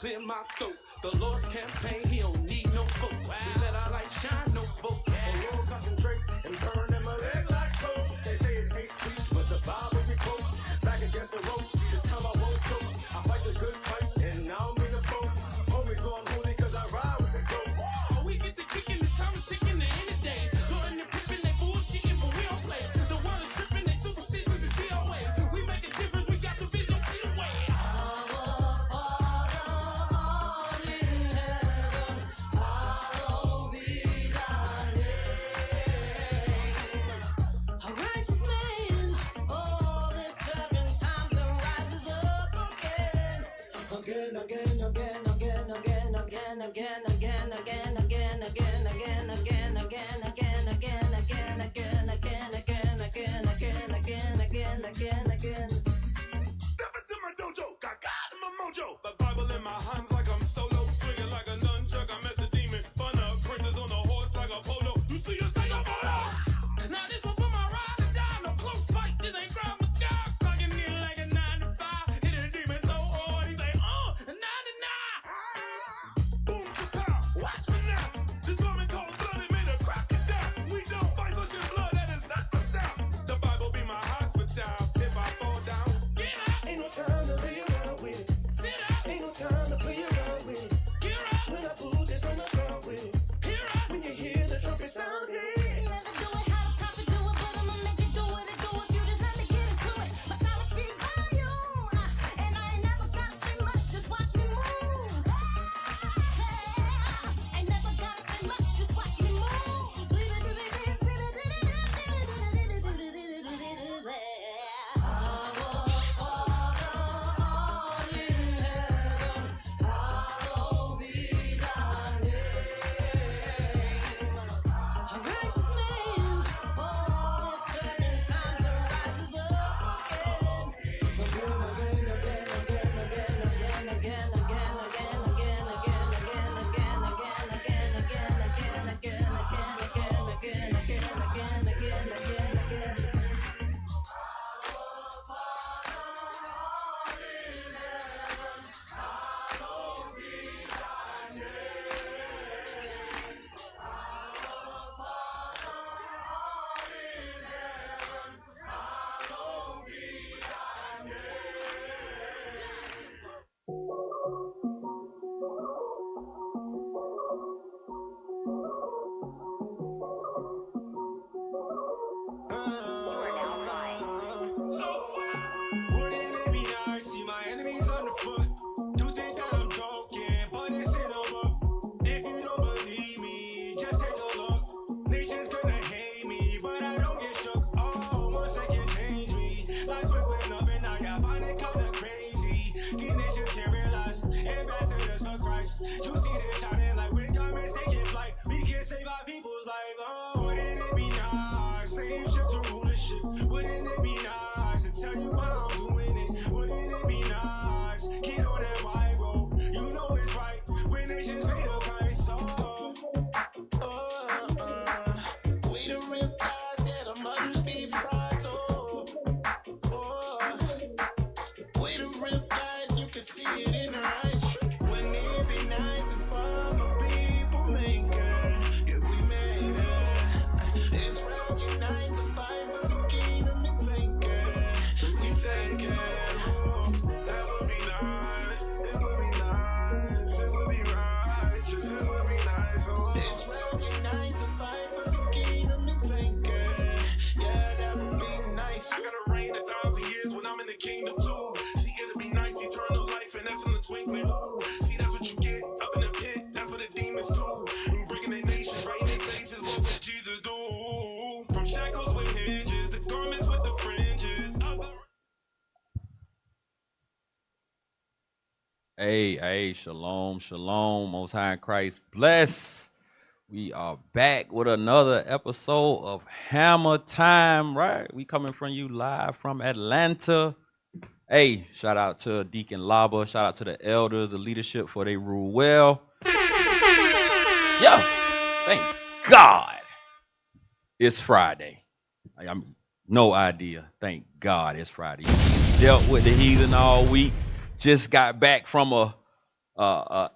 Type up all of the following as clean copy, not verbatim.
clear my throat. The Lord's campaign, he don't need no votes. We let our light shine, no votes. The Lord concentrate and burn them a leg like toast. They say it's hate speech, but the Bible we quote. Back against the ropes, this time I won't joke. I fight the good fight, and I don't mean to boast. Homies know I'm holy cause I ride with the ghost. Oh, we get the kicking, the time is ticking, the end of days. Jordan and Pippin, they bullshitting, but we don't play. The world is tripping, they superstitions is DOA. We make a difference, we got the vision, see the way. Hey, shalom, shalom, Most High in Christ bless. We are back with another episode of Hammer Time, right? We coming from you live from Atlanta. Hey, shout out to Deacon Laba, shout out to the elders, the leadership for they rule well. Yeah, thank God it's Friday. I'm no idea. Thank God it's Friday. Dealt with the heathen all week. Just got back from a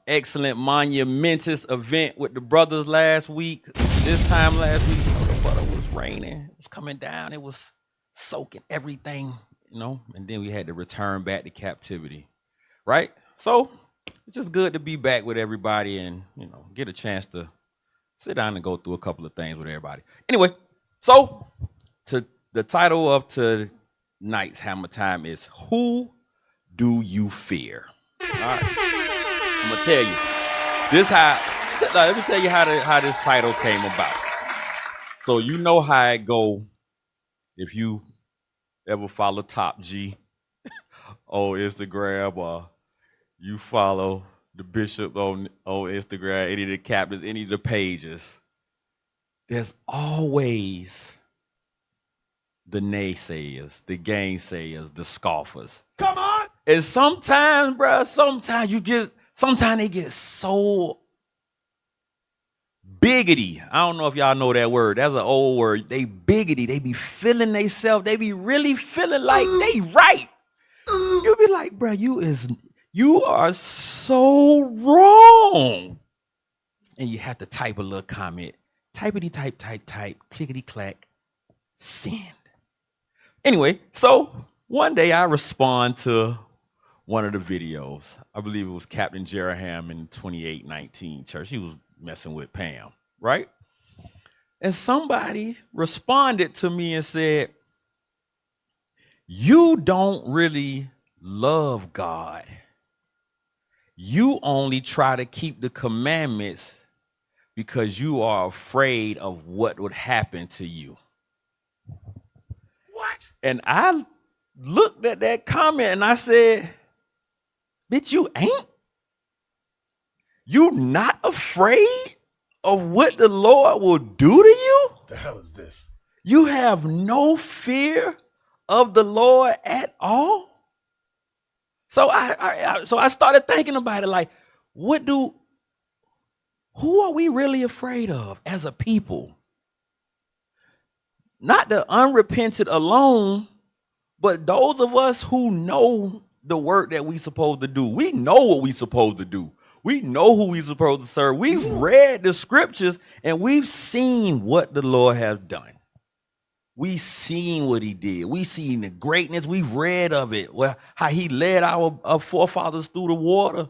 excellent monumentous event with the brothers last week. This time last week, the butter was raining. It was coming down. It was soaking everything, and then we had to return back to captivity, right? So it's just good to be back with everybody and, get a chance to sit down and go through a couple of things with everybody. Anyway, so the title of tonight's Hammer Time is Who Do You Fear? All right. I'm gonna tell you let me tell you how this title came about. So you know how it go if you ever follow Top G on Instagram, or you follow the bishop on Instagram, any of the captains, any of the pages. There's always the naysayers, the gainsayers, the scoffers. Come on. And sometimes, bro, sometimes they get so biggity. I don't know if y'all know that word. That's an old word. They biggity. They be feeling themselves. They be really feeling like they right. You be like, bro, you are so wrong. And you have to type a little comment. Typity type, clickety clack, send. Anyway, so one day I respond to one of the videos. I believe it was Captain Jeraham in 2819 church. He was messing with Pam, right? And somebody responded to me and said, you don't really love God. You only try to keep the commandments because you are afraid of what would happen to you. What? And I looked at that comment and I said, bitch, you ain't? You not afraid of what the Lord will do to you? What the hell is this? You have no fear of the Lord at all? So I started thinking about it, like, who are we really afraid of as a people? Not the unrepentant alone, but those of us who know the work that we supposed to do. We know what we supposed to do. We know who we supposed to serve. We've read the scriptures and we've seen what the Lord has done. We've seen what he did. We've seen the greatness. We've read of it. Well, how he led our forefathers through the water.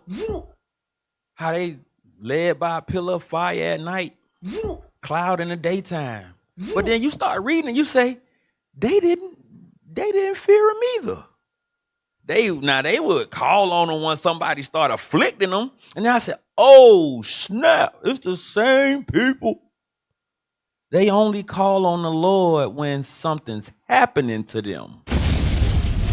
How they led by a pillar of fire at night, cloud in the daytime. But then you start reading and you say, they didn't fear him either. They would call on them when somebody started afflicting them. And then I said, oh, snap, it's the same people. They only call on the Lord when something's happening to them,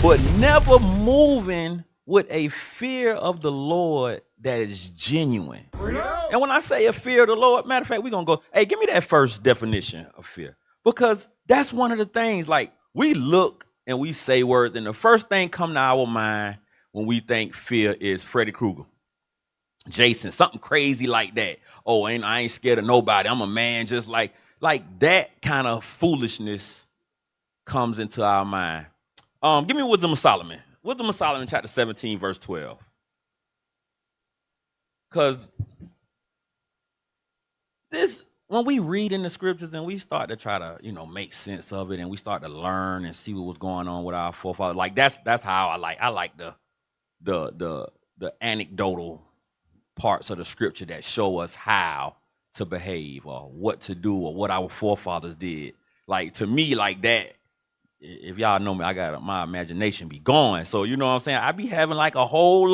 but never moving with a fear of the Lord that is genuine. And when I say a fear of the Lord, matter of fact, we're going to go, hey, give me that first definition of fear. Because that's one of the things, like, we look and we say words, and the first thing come to our mind when we think fear is Freddy Krueger, Jason, something crazy like that. Oh, I ain't scared of nobody. I'm a man just like that kind of foolishness comes into our mind. Give me Wisdom of Solomon. Wisdom of Solomon, chapter 17, verse 12. Because when we read in the scriptures and we start to try to, make sense of it, and we start to learn and see what was going on with our forefathers, like that's how I like the anecdotal parts of the scripture that show us how to behave or what to do or what our forefathers did. Like, to me, like that, if y'all know me, I got my imagination be going. So, you know what I'm saying? I be having like a whole,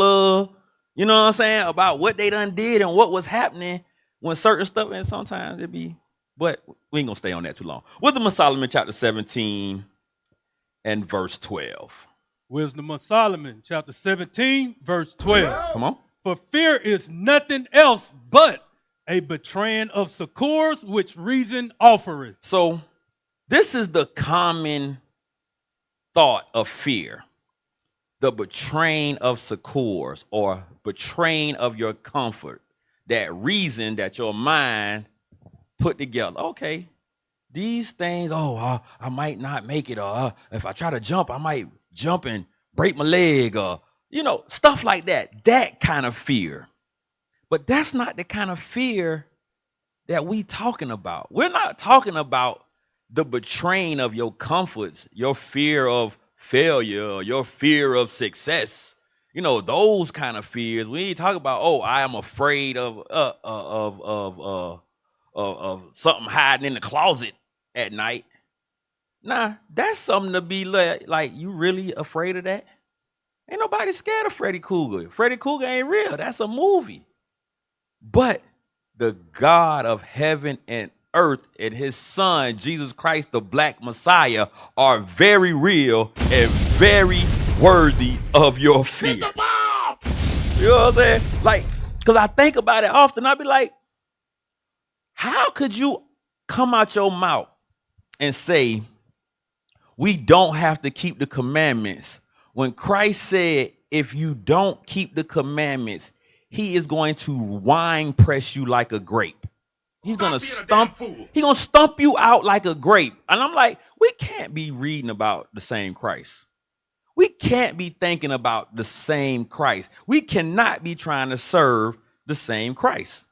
you know what I'm saying, about what they done did and what was happening when certain stuff, and sometimes it be, but we ain't gonna stay on that too long. Wisdom of Solomon, chapter 17 and verse 12. Wisdom of Solomon, chapter 17, verse 12. Come on. For fear is nothing else but a betraying of succors which reason offereth. So this is the common thought of fear. The betraying of succors, or betraying of your comfort. That reason that your mind put together. Okay, these things, I might not make it, or if I try to jump, I might jump and break my leg, or, stuff like that. That kind of fear. But that's not the kind of fear that we talking about. We're not talking about the betraying of your comforts, your fear of failure, your fear of success. You know, those kind of fears. We ain't talking about, oh, I am afraid of something hiding in the closet at night. Nah, that's something to be like you really afraid of that? Ain't nobody scared of Freddy Krueger. Freddy Krueger ain't real. That's a movie. But the God of heaven and earth and his son, Jesus Christ, the Black Messiah, are very real and very worthy of your fear. You know what I'm saying? Like, because I think about it often. I be like, how could you come out your mouth and say, we don't have to keep the commandments, when Christ said, if you don't keep the commandments, he is going to wine press you like a grape. He's going to stump you out like a grape. And I'm like, we can't be reading about the same Christ. We can't be thinking about the same Christ. We cannot be trying to serve the same Christ.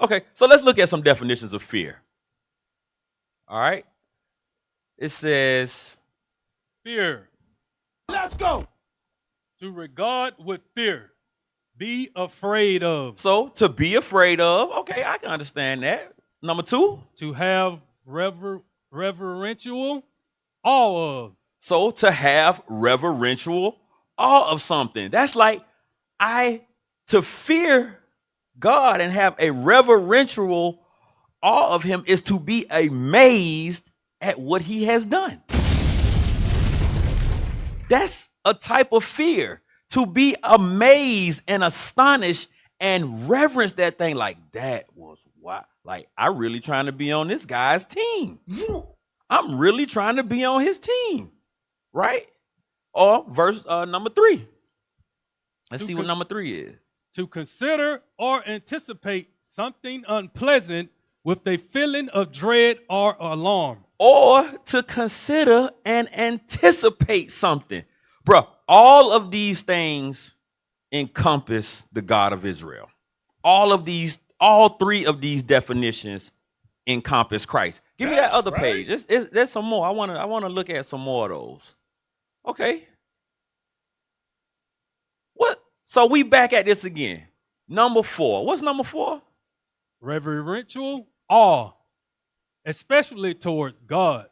Okay, so let's look at some definitions of fear. All right. It says, fear. Let's go. To regard with fear. Be afraid of. So to be afraid of, okay, I can understand that. Number 2. To have reverential awe of. So to have reverential awe of something. That's like to fear God and have a reverential awe of him is to be amazed at what he has done. That's a type of fear. To be amazed and astonished and reverence that thing like that was wow. Like, I'm really trying to be on this guy's team. I'm really trying to be on his team. Right? Or verse number 3. Let's see what number 3 is. To consider or anticipate something unpleasant with a feeling of dread or alarm. Or to consider and anticipate something. Bruh, all of these things encompass the God of Israel. All 3 of these definitions encompass Christ. Give me that other page. There's some more. I want to look at some more of those. Okay. What? So we back at this again. Number 4. What's number 4? Reverential awe, especially towards God.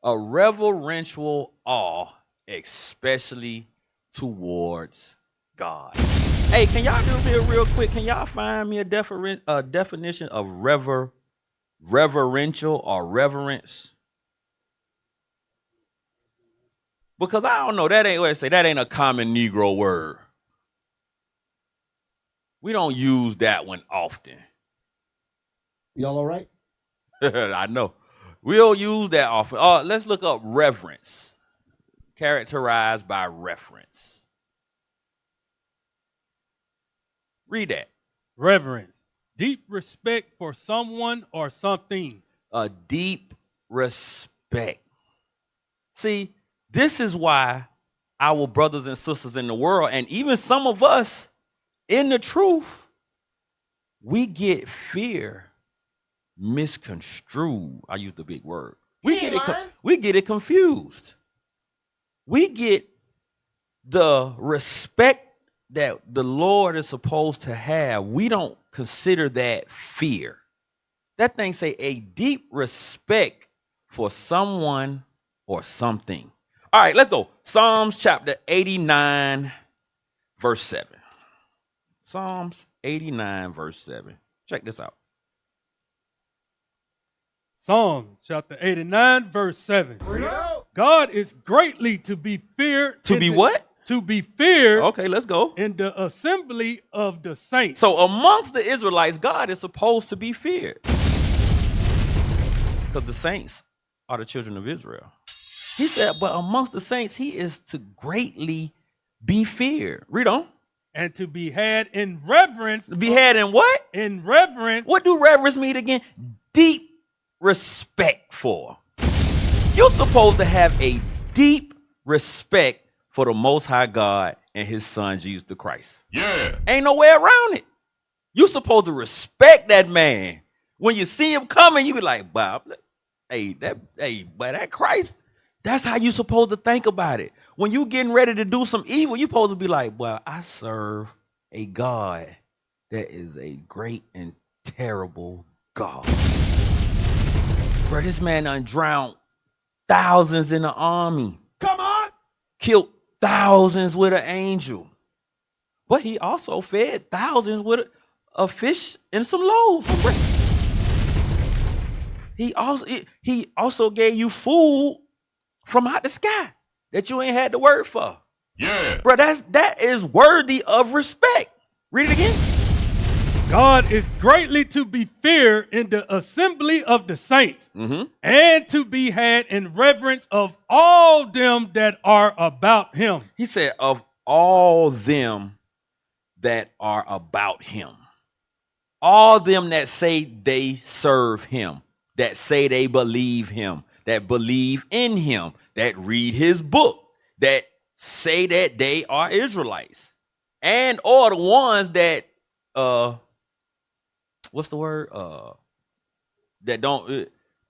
A reverential awe, especially towards God. Hey, can y'all do me real quick? Can y'all find me a definition of reverential or reverence? Because I don't know, that ain't a common Negro word. We don't use that one often. Y'all all right? I know. We'll use that often. Let's look up reverence. Characterized by reference. Read that. Reverence. Deep respect for someone or something. A deep respect. See, this is why our brothers and sisters in the world, and even some of us in the truth, we get fear misconstrued. I use the big word. We get it confused. We get the respect that the Lord is supposed to have. We don't consider that fear. That thing say a deep respect for someone or something. All right, let's go. Psalms chapter 89, verse 7. Psalms 89, verse 7. Check this out. Psalm chapter 89, verse 7. God is greatly to be feared. To be what? To be feared. Okay, let's go. In the assembly of the saints. So amongst the Israelites, God is supposed to be feared. Because the saints are the children of Israel. He said, but amongst the saints, he is to greatly be feared. Read on. And to be had in reverence. Be had in what? In reverence. What do reverence mean again? Deep respect for. You're supposed to have a deep respect for the Most High God and his son, Jesus the Christ. Yeah. Ain't no way around it. You supposed to respect that man. When you see him coming, you be like, wow, but that Christ, that's how you supposed to think about it. When you getting ready to do some evil, you supposed to be like, well, I serve a God that is a great and terrible God. Bro, this man done drowned thousands in the army. Come on. Killed thousands with an angel. But he also fed thousands with a fish and some loaves of bread. He also gave you food from out the sky that you ain't had to work for. Yeah. Bro, that is worthy of respect. Read it again. God is greatly to be feared in the assembly of the saints, and to be had in reverence of all them that are about him. He said, of all them that are about him. All them that say they serve him, that say they believe him, that believe in him, that read his book, that say that they are Israelites, and or the ones that what's the word? That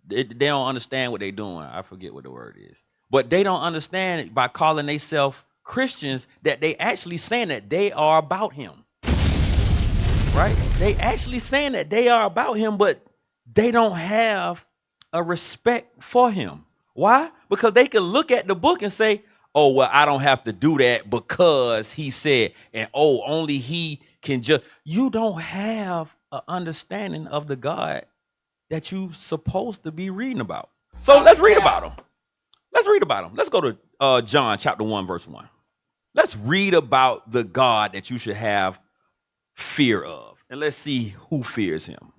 they don't understand what they're doing. I forget what the word is. But they don't understand by calling themselves Christians that they actually saying that they are about him. Right? They actually saying that they are about him, but they don't have a respect for him. Why? Because they can look at the book and say, oh, well, I don't have to do that because he said, and oh, only he can just. You don't have an understanding of the God that you supposed to be reading about. So let's read about him. Let's read about him. Let's go to John chapter 1, verse 1. Let's read about the God that you should have fear of. And let's see who fears him.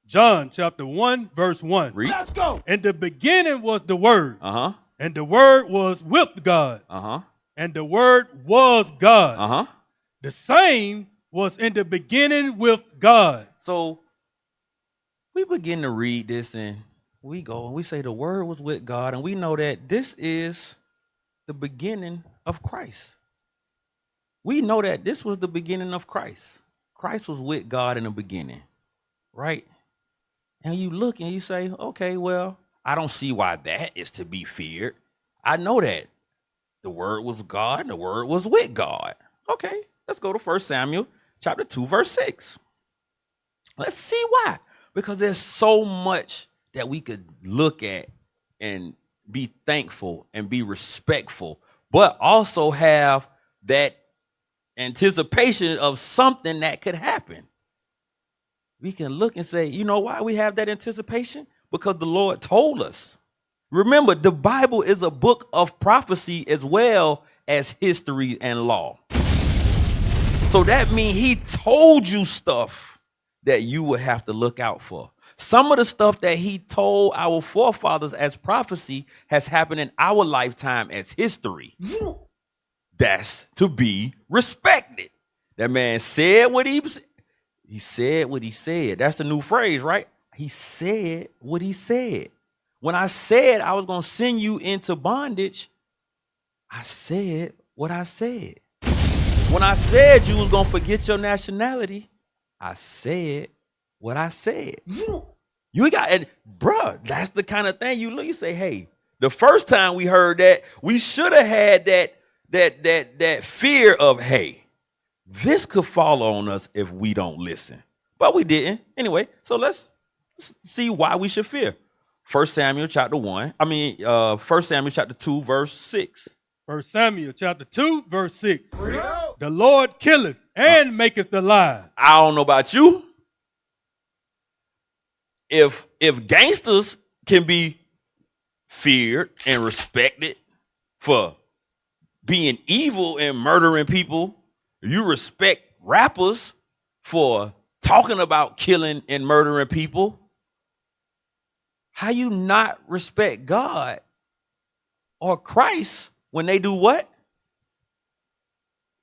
John chapter 1, verse 1. Read. Let's go. In the beginning was the Word. Uh-huh. And the Word was with God. Uh-huh. And the Word was God. Uh-huh. The same was in the beginning with God. So we begin to read this and we go and we say the Word was with God, and we know that this is the beginning of Christ. We know that this was the beginning of Christ. Christ was with God in the beginning, right? And you look and you say, okay, well, I don't see why that is to be feared. I know that the Word was God and the Word was with God. Okay, let's go to 1 Samuel chapter 2, verse 6. Let's see why. Because there's so much that we could look at and be thankful and be respectful, but also have that anticipation of something that could happen. We can look and say, you know why we have that anticipation? Because the Lord told us. Remember, the Bible is a book of prophecy as well as history and law. So that means he told you stuff that you would have to look out for. Some of the stuff that he told our forefathers as prophecy has happened in our lifetime as history. That's to be respected. That man said what he said what he said. That's the new phrase, right? He said what he said. When I said I was going to send you into bondage, I said what I said. When I said you was going to forget your nationality, I said what I said. You got, and bruh, that's the kind of thing you look, you say, hey, the first time we heard that, we should have had that fear of, hey, this could fall on us if we don't listen. But we didn't. Anyway, so let's see why we should fear. 1 Samuel chapter 2, verse 6. 1 Samuel chapter 2, verse 6. The Lord killeth and maketh alive. I don't know about you. If gangsters can be feared and respected for being evil and murdering people, you respect rappers for talking about killing and murdering people. How you not respect God or Christ when they do what?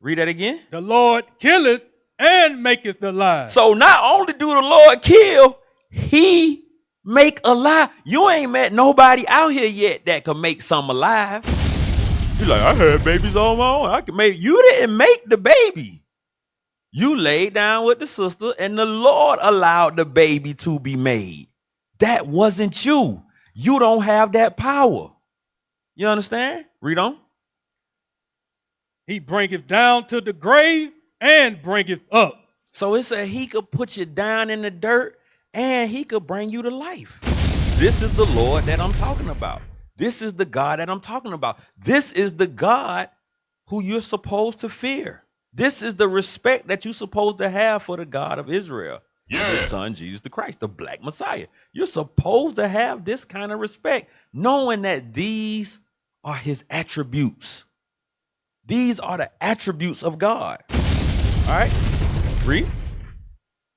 Read that again. The Lord killeth and maketh alive. So not only do the Lord kill, he make alive. You ain't met nobody out here yet that can make some alive. You're like, I had babies on my own. I can make. You didn't make the baby. You laid down with the sister, and the Lord allowed the baby to be made. That wasn't you. You don't have that power. You understand? Read on. He bringeth down to the grave and bringeth up. So it said he could put you down in the dirt and he could bring you to life. This is the Lord that I'm talking about. This is the God that I'm talking about. This is the God who you're supposed to fear. This is the respect that you're supposed to have for the God of Israel. His son, Jesus the Christ, the black Messiah. You're supposed to have this kind of respect, knowing that these are his attributes. These are the attributes of God. All right, read.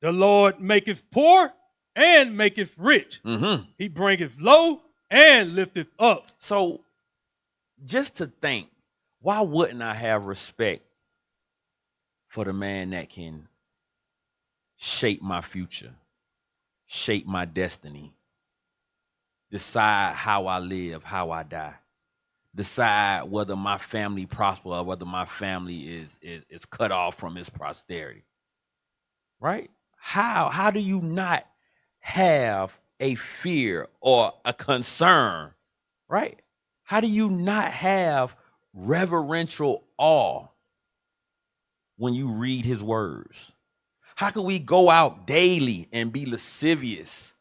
The Lord maketh poor and maketh rich. He bringeth low and lifteth up. So just to think, why wouldn't I have respect for the man that can shape my future, shape my destiny, decide how I live, how I die, decide whether my family prosper or whether my family is cut off from its posterity, right? How do you not have a fear or a concern, right? How do you not have reverential awe when you read his words? How can we go out daily and be lascivious?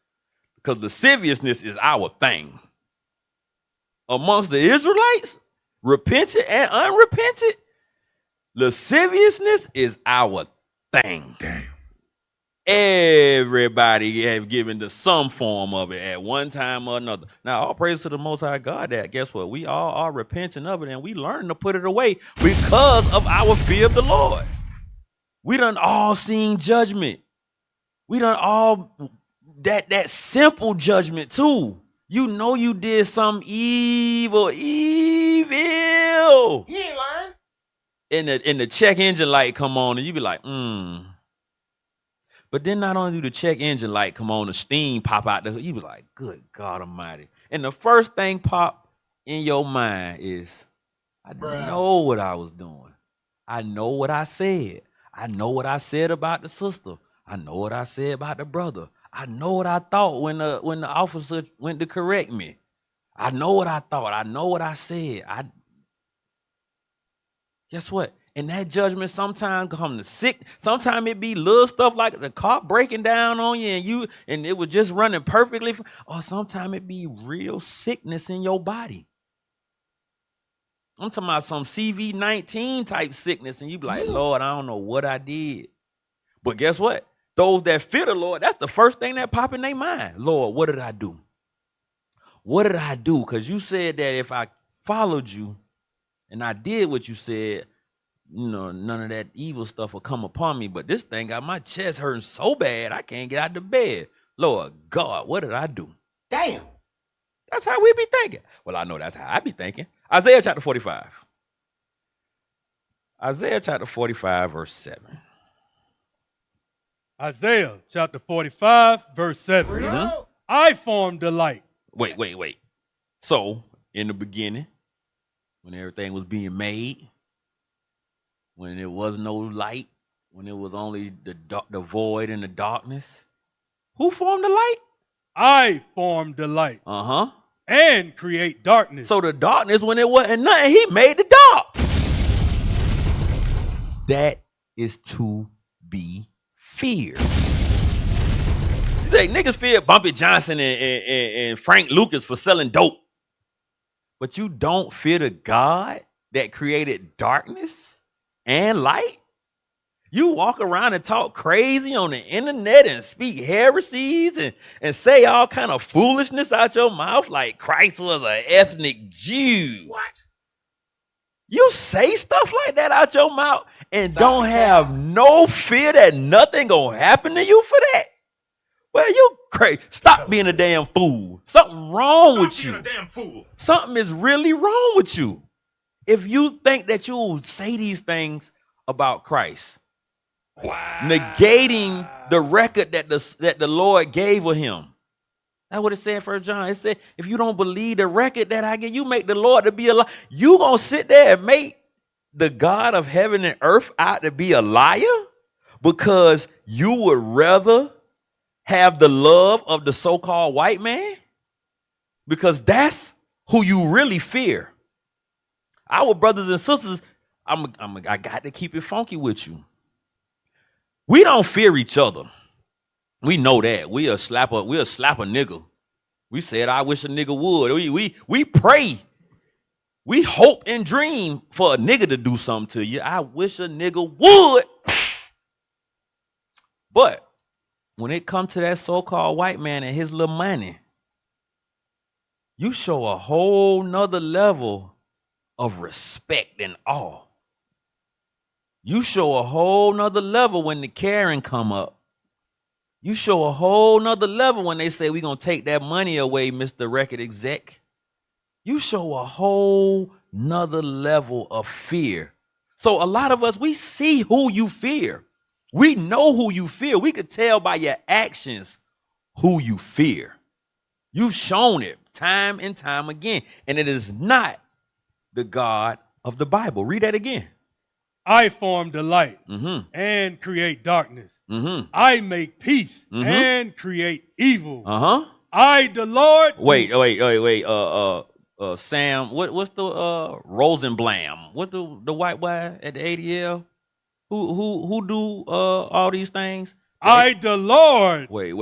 Because lasciviousness is our thing. Amongst the Israelites, repentant and unrepentant, lasciviousness is our thing. Damn. Everybody have given to some form of it at one time or another. Now, all praise to the Most High God that, guess what? We all are repenting of it, and we learn to put it away because of our fear of the Lord. We done all seen judgment. We done all that simple judgment too. You know you did something evil. You ain't lying. And the check engine light come on, and you be like, But then not only do the check engine light come on, the steam pop out the hood, you be like, good God Almighty. And the first thing pop in your mind is, I know what I was doing. I know what I said. I know what I said about the sister. I know what I said about the brother. I know what I thought when the officer went to correct me. I know what I thought. I know what I said. Guess what? And that judgment sometimes come to sick. Sometimes it be little stuff like the car breaking down on you and it was just running perfectly. Or sometimes it be real sickness in your body. I'm talking about some CV-19 type sickness, and you be like, Lord, I don't know what I did. But guess what? Those that fear the Lord, that's the first thing that pop in their mind. Lord, what did I do? What did I do? Because you said that if I followed you and I did what you said, none of that evil stuff will come upon me. But this thing got my chest hurting so bad, I can't get out of the bed. Lord God, what did I do? Damn. That's how we be thinking. Well, I know that's how I be thinking. Isaiah chapter 45. Isaiah chapter 45, verse 7. Isaiah chapter 45, verse 7. I formed the light. Wait. So, in the beginning, when everything was being made, when there was no light, when it was only the void and the darkness, who formed the light? I formed the light. And create darkness. So the darkness, when it wasn't nothing, he made the dark. That is to be feared. You think niggas fear Bumpy Johnson and Frank Lucas for selling dope, but you don't fear the God that created darkness and light? You walk around and talk crazy on the internet and speak heresies and say all kind of foolishness out your mouth like Christ was an ethnic Jew. What? You say stuff like that out your mouth and don't have no fear that nothing gonna happen to you for that? Well, you crazy. Stop being a damn fool. Something wrong with you. Stop being a damn fool. Something is really wrong with you. If you think that you will say these things about Christ, negating the record that the Lord gave of him. That's what it said in 1 John. It said, if you don't believe the record that I give, you make the Lord to be a liar. You gonna sit there and make the God of heaven and earth out to be a liar? because you would rather have the love of the so-called white man? Because that's who you really fear. Our brothers and sisters, I got to keep it funky with you. We don't fear each other. We know that. We'll slap a nigga. We said, I wish a nigga would. We pray. We hope and dream for a nigga to do something to you. I wish a nigga would. But when it comes to that so-called white man and his little money, you show a whole nother level of respect and awe. You show a whole nother level when the Karen come up. You show a whole nother level when they say we're going to take that money away, Mr. Record Exec. You show a whole nother level of fear. So a lot of us, we see who you fear. We know who you fear. We could tell by your actions who you fear. You've shown it time and time again. And it is not the God of the Bible. Read that again. I form the light and create darkness. I make peace and create evil. I, the Lord. Wait. Sam, what's the Rosenblam? What's the white guy at the ADL? Who do all these things? I, the Lord. Wait.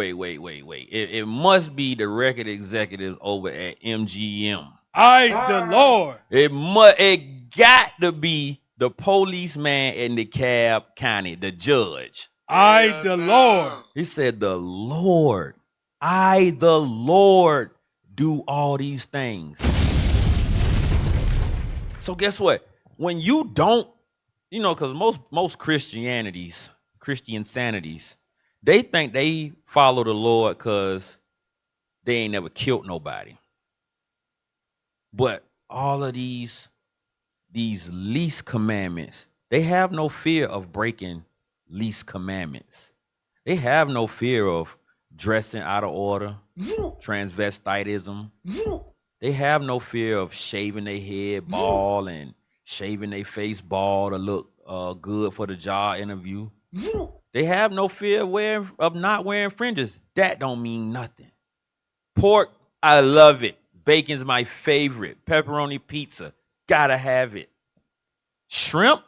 It must be the record executive over at MGM. I, the Lord. It got to be the policeman in the cab county, the judge. I, the Lord. He said, the Lord. I, the Lord, do all these things. So guess what? When you don't, because most Christian sanities, they think they follow the Lord because they ain't never killed nobody. But all of these least commandments, they have no fear of breaking least commandments. They have no fear of dressing out of order, transvestitism. They have no fear of shaving their head bald and shaving their face bald to look good for the job interview. They have no fear of not wearing fringes. That don't mean nothing. Pork, I love it. Bacon's my favorite. Pepperoni pizza, gotta have it. Shrimp,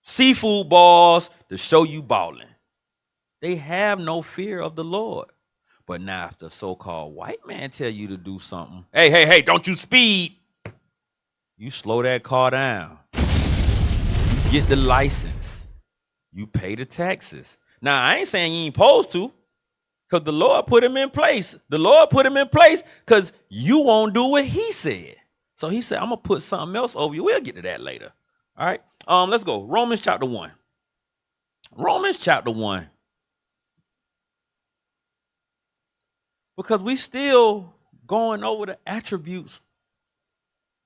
seafood balls to show you balling. They have no fear of the Lord. But now if the so-called white man tell you to do something, hey, don't you speed. You slow that car down. You get the license. You pay the taxes. Now, I ain't saying you ain't supposed to, because the Lord put him in place. The Lord put him in place because you won't do what he said. So he said, I'm going to put something else over you. We'll get to that later. All right. Let's go. Romans chapter 1. Romans chapter 1. Because we still going over the attributes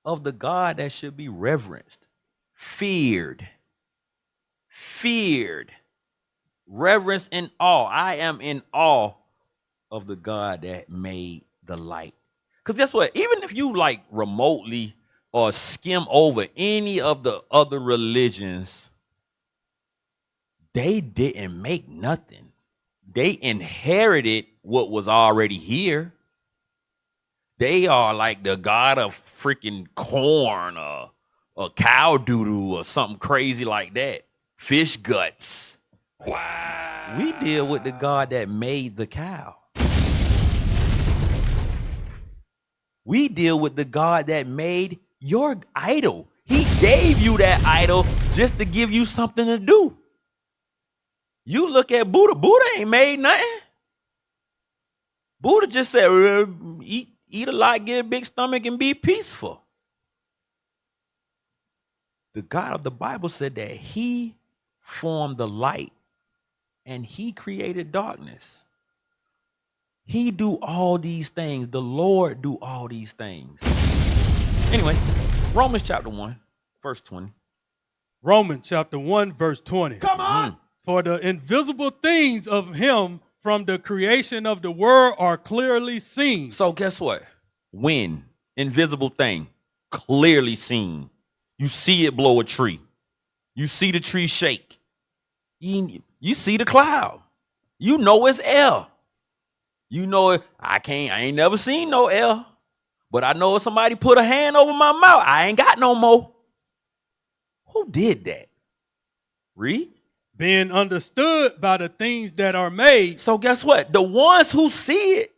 of the God that should be reverenced, feared, reverence and awe. I am in awe of the God that made the light. Because guess what? Even if you like remotely or skim over any of the other religions, they didn't make nothing. They inherited what was already here. They are like the God of freaking corn or cow doodle or something crazy like that. Fish guts. Wow. We deal with the God that made the cow. We deal with the God that made your idol. He gave you that idol just to give you something to do. You look at Buddha. Buddha ain't made nothing. Buddha just said, eat a lot, get a big stomach, and be peaceful. The God of the Bible said that he formed the light and he created darkness. He do all these things. The Lord do all these things. Anyway, Romans chapter 1, verse 20. Romans chapter 1, verse 20. Come on. For the invisible things of him from the creation of the world are clearly seen. So guess what? When invisible thing, clearly seen. You see it blow a tree. You see the tree shake. You see the cloud. You know it's air. You know it. I ain't never seen no air. But I know if somebody put a hand over my mouth, I ain't got no more. Who did that? Read. Being understood by the things that are made. So guess what? The ones who see it,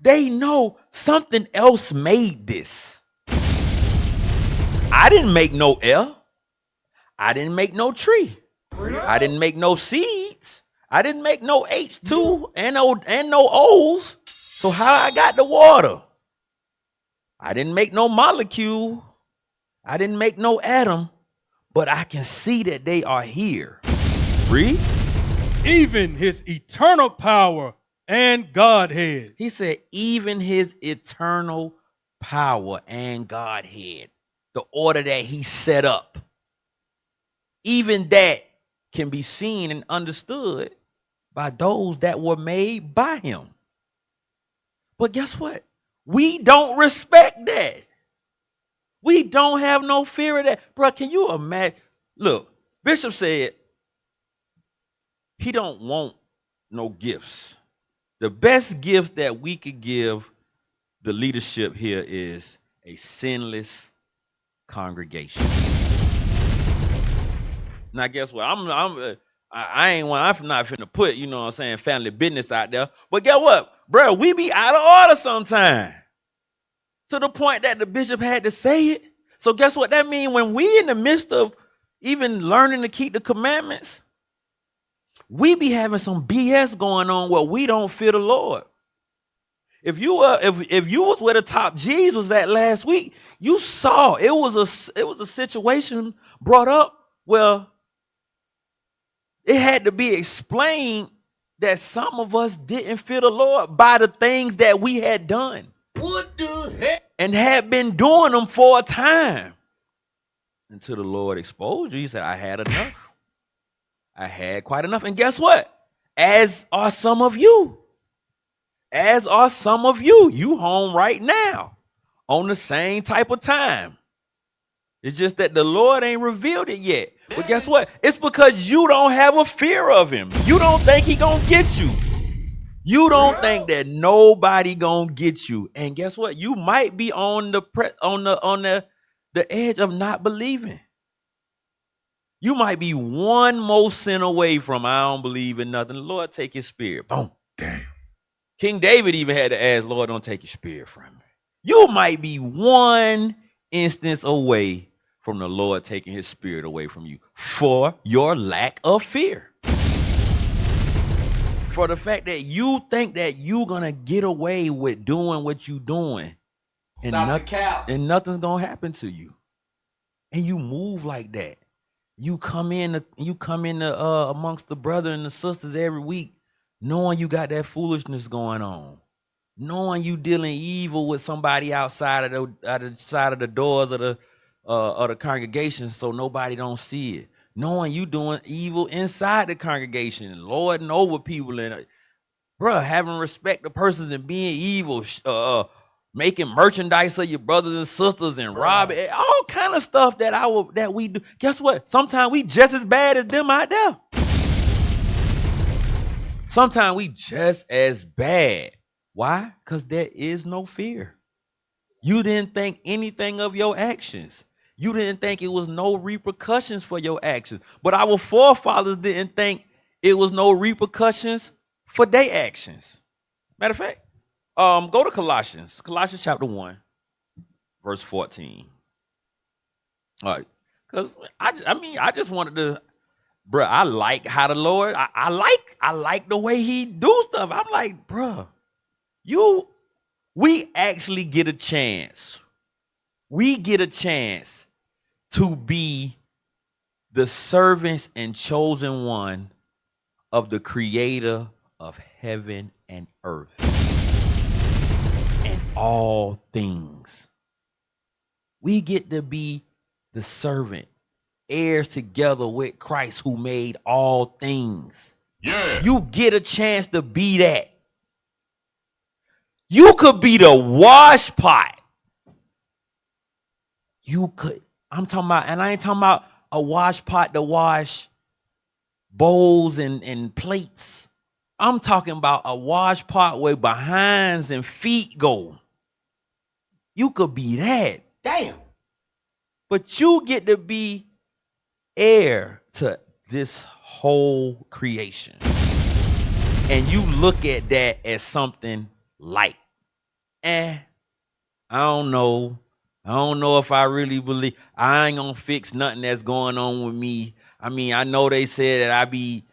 they know something else made this. I didn't make no air. I didn't make no tree. I didn't make no seeds. I didn't make no H2 and no O's. So how I got the water? I didn't make no molecule. I didn't make no atom. But I can see that they are here. Read. Even his eternal power and Godhead. He said, even his eternal power and Godhead. The order that he set up. Even that can be seen and understood by those that were made by him. But guess what? We don't respect that. We don't have no fear of that. Bro, can you imagine? Look, Bishop said he don't want no gifts. The best gift that we could give the leadership here is a sinless congregation. Now, guess what? I'm not finna put, you know what I'm saying, family business out there. But guess what? Bro, we be out of order sometimes. To the point that the bishop had to say it. So guess what that means? When we in the midst of even learning to keep the commandments, we be having some BS going on where we don't fear the Lord. If you was where the top G's was at last week, you saw it was a situation brought up where it had to be explained that some of us didn't fear the Lord by the things that we had done. What the heck? And had been doing them for a time. Until the Lord exposed you. He said, I had enough. I had quite enough. And guess what? As are some of you. As are some of you. You home right now. On the same type of time. It's just that the Lord ain't revealed it yet. But guess what? It's because you don't have a fear of him. You don't think he gonna get you. You don't think that nobody gonna get you. And guess what? You might be on the edge of not believing. You might be one more sin away from I don't believe in nothing. The Lord take his spirit. Boom. Damn. King David even had to ask, Lord, don't take your spirit from me. You might be one instance away from the Lord taking his spirit away from you for your lack of fear. For the fact that you think that you're going to get away with doing what you're doing and nothing's going to happen to you. And you move like that. You come in amongst the brother and the sisters every week knowing you got that foolishness going on. Knowing you dealing evil with somebody outside of the doors of the congregation so nobody don't see it. Knowing you doing evil inside the congregation and lording over people and having respect to persons and being evil, making merchandise of your brothers and sisters and robbing, all kind of stuff that we do. Guess what? Sometimes we just as bad as them out there. Sometimes we just as bad. Why? Because there is no fear. You didn't think anything of your actions. You didn't think it was no repercussions for your actions. But our forefathers didn't think it was no repercussions for their actions. Matter of fact, go to Colossians. Colossians chapter 1, verse 14. All right. Because I just wanted to, I like how the Lord, I like the way he do stuff. I'm like, we actually get a chance. We get a chance to be the servants and chosen one of the creator of heaven and earth and all things. We get to be the servant, heirs together with Christ who made all things. Yeah. You get a chance to be that. You could be the wash pot. You could. I'm talking about, and I ain't talking about a wash pot to wash bowls and plates. I'm talking about a wash pot where behinds and feet go. You could be that. Damn. But you get to be heir to this whole creation. And you look at that as something light. I don't know. I don't know if I really believe. I ain't gonna fix nothing that's going on with me. I mean, I know they said that I be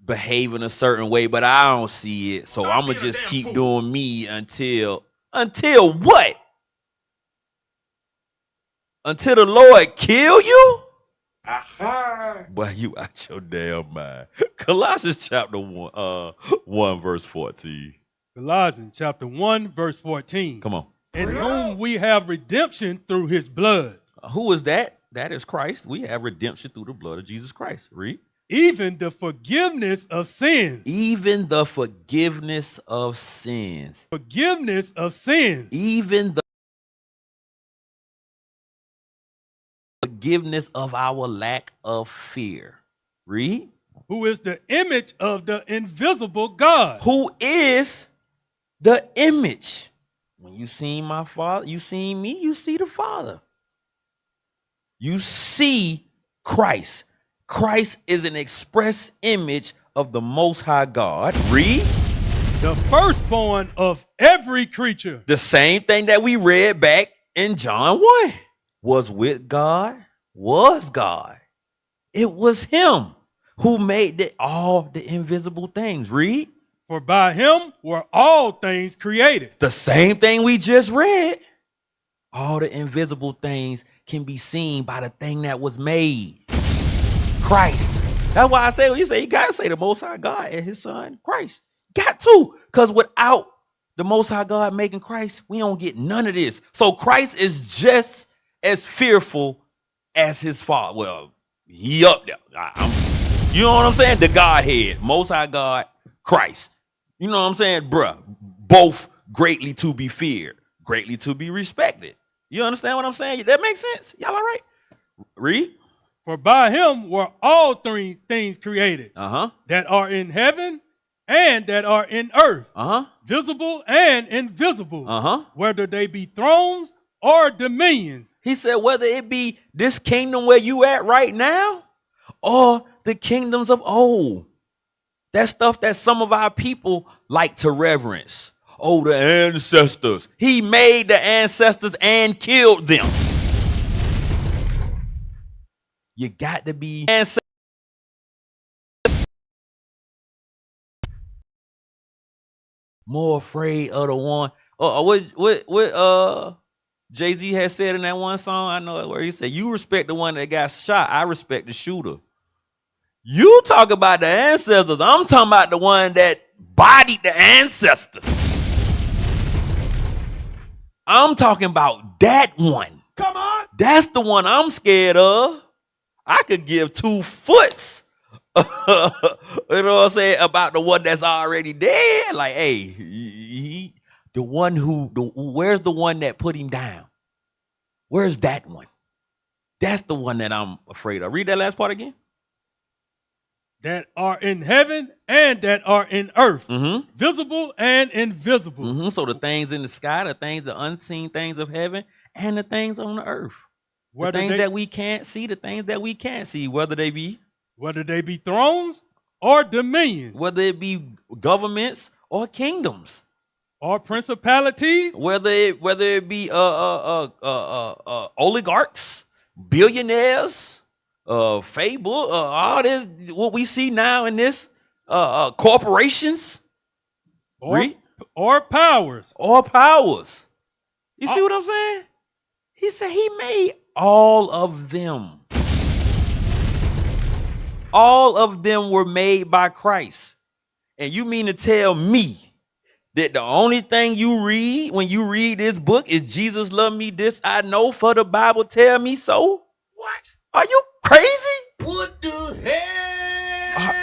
behaving a certain way, but I don't see it. So I'm gonna just keep doing me until what? Until the Lord kill you? Boy, you out your damn mind. Colossians chapter 1 verse 14. Colossians chapter 1, verse 14. Come on. In whom we have redemption through his blood. Who is that? That is Christ. We have redemption through the blood of Jesus Christ. Read. Even the forgiveness of sins. Even the forgiveness of sins. Forgiveness of sins. Even the forgiveness of our lack of fear. Read. Who is the image of the invisible God. Who is the image. When you see my Father, you see me, you see the Father. You see Christ. Christ is an express image of the Most High God. Read. The firstborn of every creature. The same thing that we read back in John 1. Was with God, was God. It was him who made all the invisible things. Read. For by him were all things created. The same thing we just read. All the invisible things can be seen by the thing that was made. Christ. That's why I say, when you say, you got to say the Most High God and his son, Christ. Got to. Because without the Most High God making Christ, we don't get none of this. So Christ is just as fearful as his father. Well, he up there. You know what I'm saying? The Godhead, Most High God, Christ. You know what I'm saying? Bruh, both greatly to be feared, greatly to be respected. You understand what I'm saying? That makes sense? Y'all all right? Read. For by him were all three things created. That are in heaven and that are in earth. Visible and invisible. Whether they be thrones or dominions. He said whether it be this kingdom where you at right now or the kingdoms of old. That stuff that some of our people like to reverence. Oh, the ancestors. He made the ancestors and killed them. You got to be ancestors. More afraid of the one. What Jay-Z has said in that one song, I know it, where he said, you respect the one that got shot, I respect the shooter. You talk about the ancestors, I'm talking about the one that bodied the ancestor. I'm talking about that one. Come on. That's the one I'm scared of. I could give 2 foots. You know what I'm saying? About the one that's already dead. Like, hey, where's the one that put him down? Where's that one? That's the one that I'm afraid of. Read that last part again. That are in heaven and that are in earth. Visible and invisible. So the things in the sky, the unseen things of heaven, and the things on the earth. The things that we can't see, the things that we can't see, whether they be thrones or dominions, whether it be governments or kingdoms, or principalities, whether it be oligarchs, billionaires, Facebook, all this what we see now in this corporations, or powers. You see what I'm saying? He said he made all of them. All of them were made by Christ. And you mean to tell me that the only thing you read when you read this book is Jesus loved me, this I know, for the Bible tell me so? What? Are you crazy? What the hell?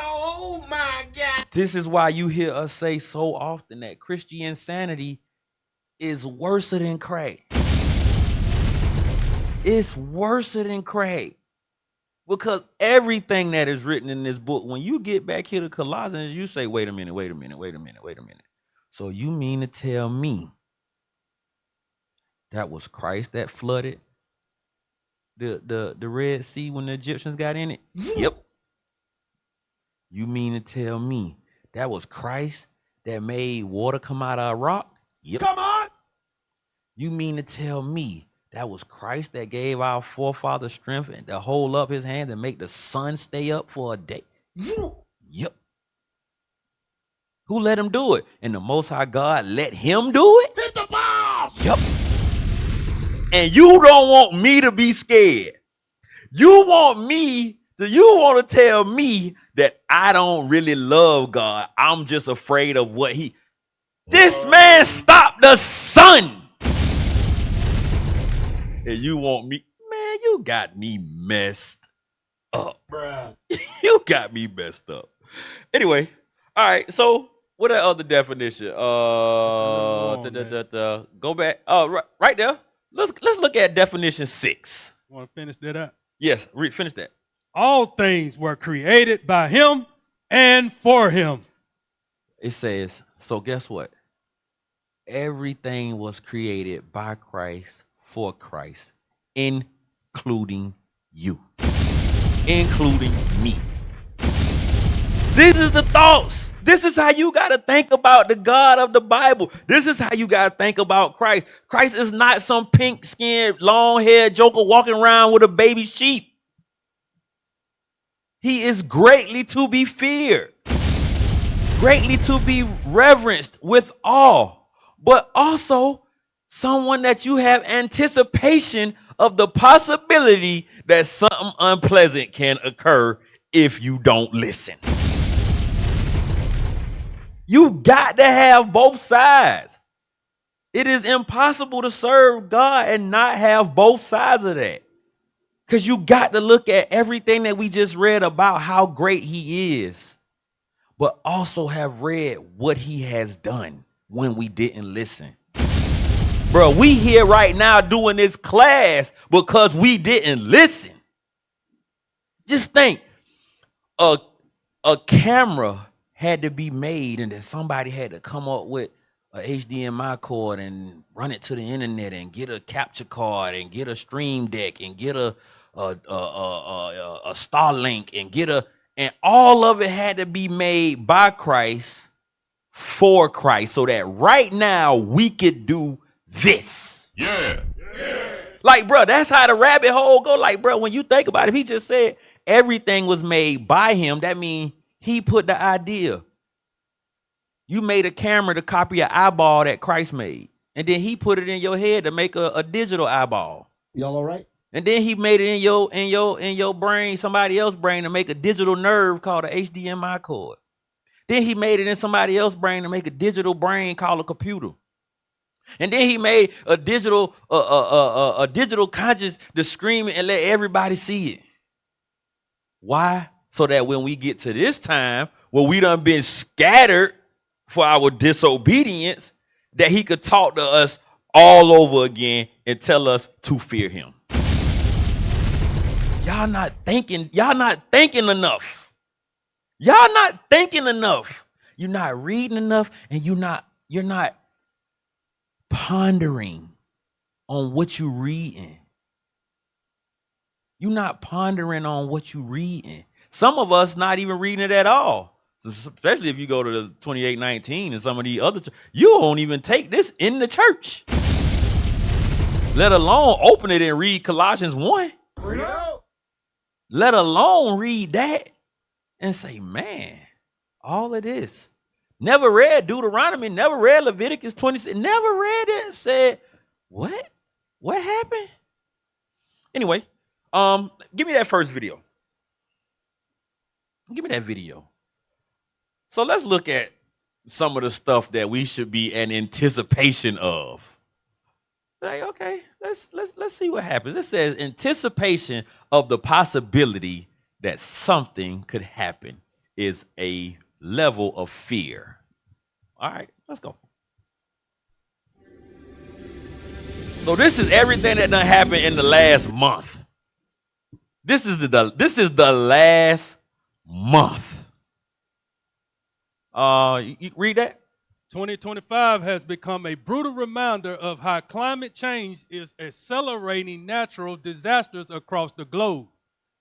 Oh my God. This is why you hear us say so often that Christian insanity is worse than crack. It's worse than crack. Because everything that is written in this book, when you get back here to Colossians, you say, wait a minute. So you mean to tell me that was Christ that flooded the Red Sea when the Egyptians got in it? Yep. You mean to tell me that was Christ that made water come out of a rock? Yep. Come on. You mean to tell me that was Christ that gave our forefathers strength and to hold up his hand and make the sun stay up for a day? Yep. Who let him do it? And the Most High God let him do it? Hit the ball. Yep. And you don't want me to be scared. You want to tell me that I don't really love God. I'm just afraid of what this man stopped the sun. And you want me, man, you got me messed up. Bruh. You got me messed up. Anyway, all right, so what that other definition? Go back. Right there. Let's look at definition 6. Want to finish that up? Yes, finish that. All things were created by him and for him. It says, so guess what? Everything was created by Christ, for Christ, including you, including me. These are the thoughts. This is how you got to think about the God of the Bible. This is how you got to think about Christ. Christ is not some pink-skinned, long-haired joker walking around with a baby sheep. He is greatly to be feared, greatly to be reverenced with awe, but also someone that you have anticipation of the possibility that something unpleasant can occur if you don't listen. You got to have both sides. It is impossible to serve God and not have both sides of that. Because you got to look at everything that we just read about how great he is, but also have read what he has done when we didn't listen. Bro, we here right now doing this class because we didn't listen. Just think, a camera had to be made and then somebody had to come up with a HDMI cord and run it to the internet and get a capture card and get a stream deck and get a Starlink and all of it had to be made by Christ for Christ so that right now we could do this. Yeah. Like, bro, that's how the rabbit hole go. Like, bro, when you think about it, if he just said everything was made by him, that means he put the idea. You made a camera to copy an eyeball that Christ made. And then he put it in your head to make a digital eyeball. Y'all all right? And then he made it in your brain, somebody else's brain, to make a digital nerve called an HDMI cord. Then he made it in somebody else's brain to make a digital brain called a computer. And then he made a digital conscious to scream it and let everybody see it. Why? So that when we get to this time where we done been scattered for our disobedience, that he could talk to us all over again and tell us to fear him. Y'all not thinking enough. Y'all not thinking enough. You're not reading enough, and you're not pondering on what you're reading. You're not pondering on what you're reading. Some of us not even reading it at all. Especially if you go to the 2819 and some of the other, you won't even take this in the church. Let alone open it and read Colossians 1. Let alone read that and say, man, all of this. Never read Deuteronomy, never read Leviticus 26, never read it and said, what? What happened? Anyway, give me that first video. Give me that video. So let's look at some of the stuff that we should be in anticipation of. Like, okay, let's see what happens. It says anticipation of the possibility that something could happen is a level of fear. All right, let's go. So this is everything that done happened in the last month. This is the last month. You read that? 2025 has become a brutal reminder of how climate change is accelerating natural disasters across the globe.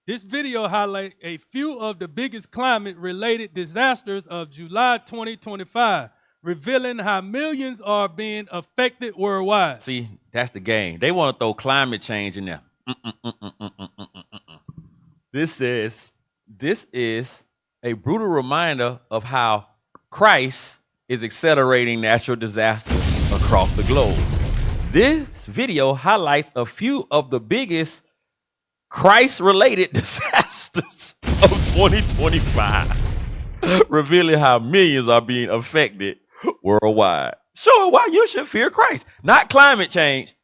This video highlights a few of the biggest climate-related disasters of July 2025, revealing how millions are being affected worldwide. See, that's the game. They want to throw climate change in there. This is a brutal reminder of how Christ is accelerating natural disasters across the globe. This video highlights a few of the biggest Christ-related disasters of 2025, revealing how millions are being affected worldwide. Showing why you should fear Christ. Not climate change,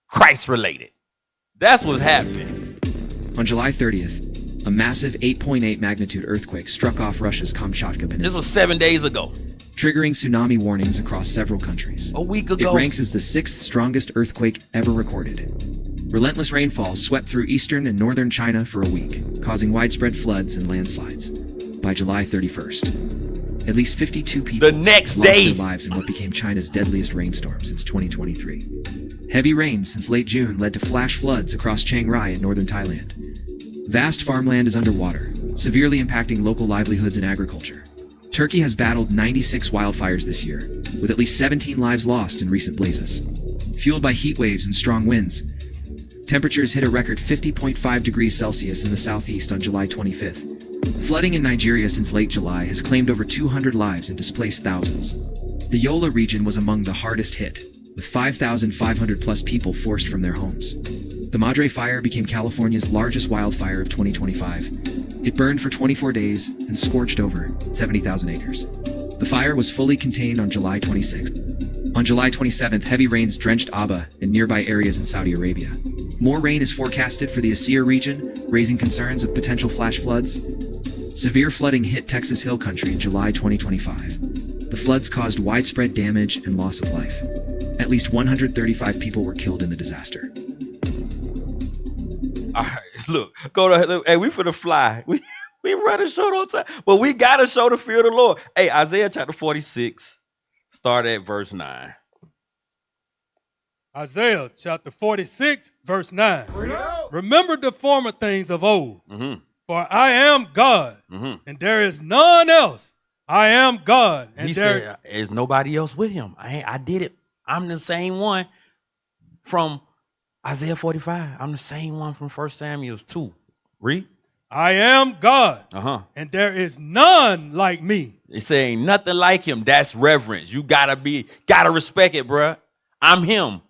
Christ-related. That's what's happening. On July 30th, a massive 8.8 magnitude earthquake struck off Russia's Kamchatka Peninsula. This was 7 days ago. Triggering tsunami warnings across several countries. A week ago. It ranks as the 6th strongest earthquake ever recorded. Relentless rainfall swept through eastern and northern China for a week, causing widespread floods and landslides. By July 31st, at least 52 people lost their lives in what became China's deadliest rainstorm since 2023. Heavy rains since late June led to flash floods across Chiang Rai in northern Thailand. Vast farmland is underwater, severely impacting local livelihoods and agriculture. Turkey has battled 96 wildfires this year, with at least 17 lives lost in recent blazes. Fueled by heat waves and strong winds, temperatures hit a record 50.5 degrees Celsius in the southeast on July 25th. Flooding in Nigeria since late July has claimed over 200 lives and displaced thousands. The Yola region was among the hardest hit, with 5,500 plus people forced from their homes. The Madre Fire became California's largest wildfire of 2025. It burned for 24 days and scorched over 70,000 acres. The fire was fully contained on July 26th. On July 27th, heavy rains drenched Aba and nearby areas in Saudi Arabia. More rain is forecasted for the Asir region, raising concerns of potential flash floods. Severe flooding hit Texas Hill Country in July 2025. The floods caused widespread damage and loss of life. At least 135 people were killed in the disaster. All right, look, hey, we finna fly. We running short on time, but we gotta show the fear of the Lord. Hey, Isaiah chapter 46, start at verse 9. Isaiah chapter 46, verse 9. Remember the former things of old, for I am God, and there is none else. I am God, and he said, there's nobody else with him. I did it. I'm the same one from Isaiah 45. I'm the same one from 1 Samuel 2. Read. I am God, and there is none like me. They say ain't nothing like him. That's reverence. You gotta respect it, bruh. I'm him.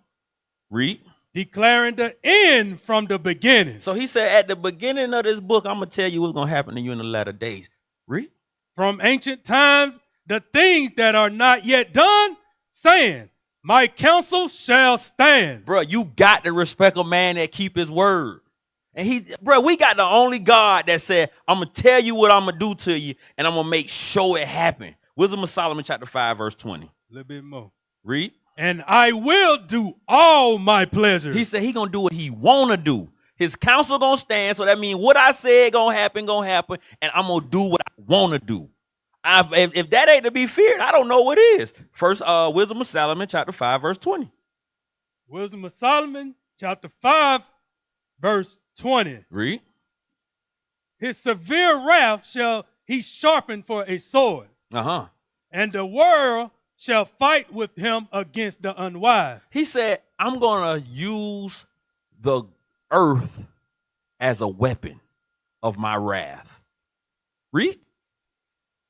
Read. Declaring the end from the beginning. So he said at the beginning of this book, I'm going to tell you what's going to happen to you in the latter days. Read. From ancient times, the things that are not yet done, saying, my counsel shall stand. Bro, you got to respect a man that keep his word. And we got the only God that said, I'm going to tell you what I'm going to do to you, and I'm going to make sure it happen. Wisdom of Solomon chapter 5, verse 20. A little bit more. Read. And I will do all my pleasures. He said he going to do what he want to do. His counsel going to stand, so that means what I said going to happen, and I'm going to do what I want to do. If that ain't to be feared, I don't know what is. First, Wisdom of Solomon, chapter 5, verse 20. Wisdom of Solomon, chapter 5, verse 20. Read. His severe wrath shall he sharpen for a sword. And the world shall fight with him against the unwise. He said, I'm going to use the earth as a weapon of my wrath. Read.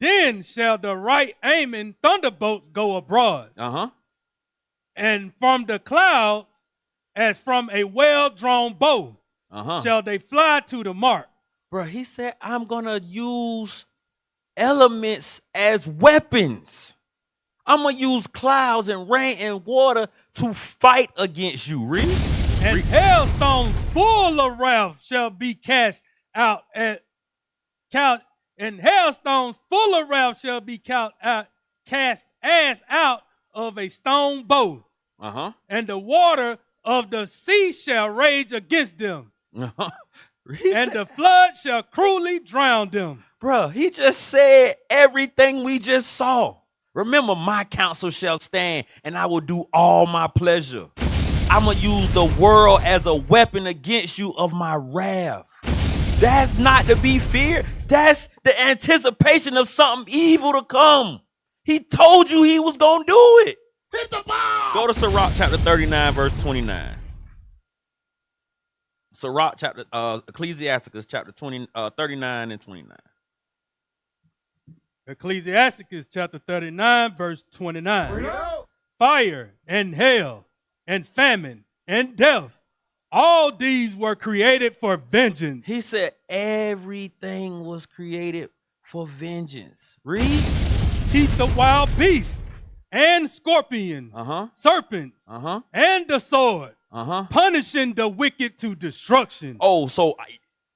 Then shall the right aiming thunderbolts go abroad. And from the clouds, as from a well-drawn bow, shall they fly to the mark. Bro, he said, I'm going to use elements as weapons. I'm going to use clouds and rain and water to fight against you. Read. And hailstones full of wrath shall be cast out and hailstones full of wrath shall be cast as out of a stone bow. And the water of the sea shall rage against them. And the flood shall cruelly drown them. Bruh, he just said everything we just saw. Remember, my counsel shall stand, and I will do all my pleasure. I'm going to use the world as a weapon against you of my wrath. That's not to be feared. That's the anticipation of something evil to come. He told you he was going to do it. Hit the ball! Go to Sirach chapter 39, verse 29. Sirach chapter, Ecclesiasticus chapter 39 and 29. Ecclesiasticus chapter 39, verse 29. Fire and hail and famine and death, all these were created for vengeance. He said everything was created for vengeance. Read. Teeth of wild beasts and scorpions, serpents, and the sword, punishing the wicked to destruction. Oh, so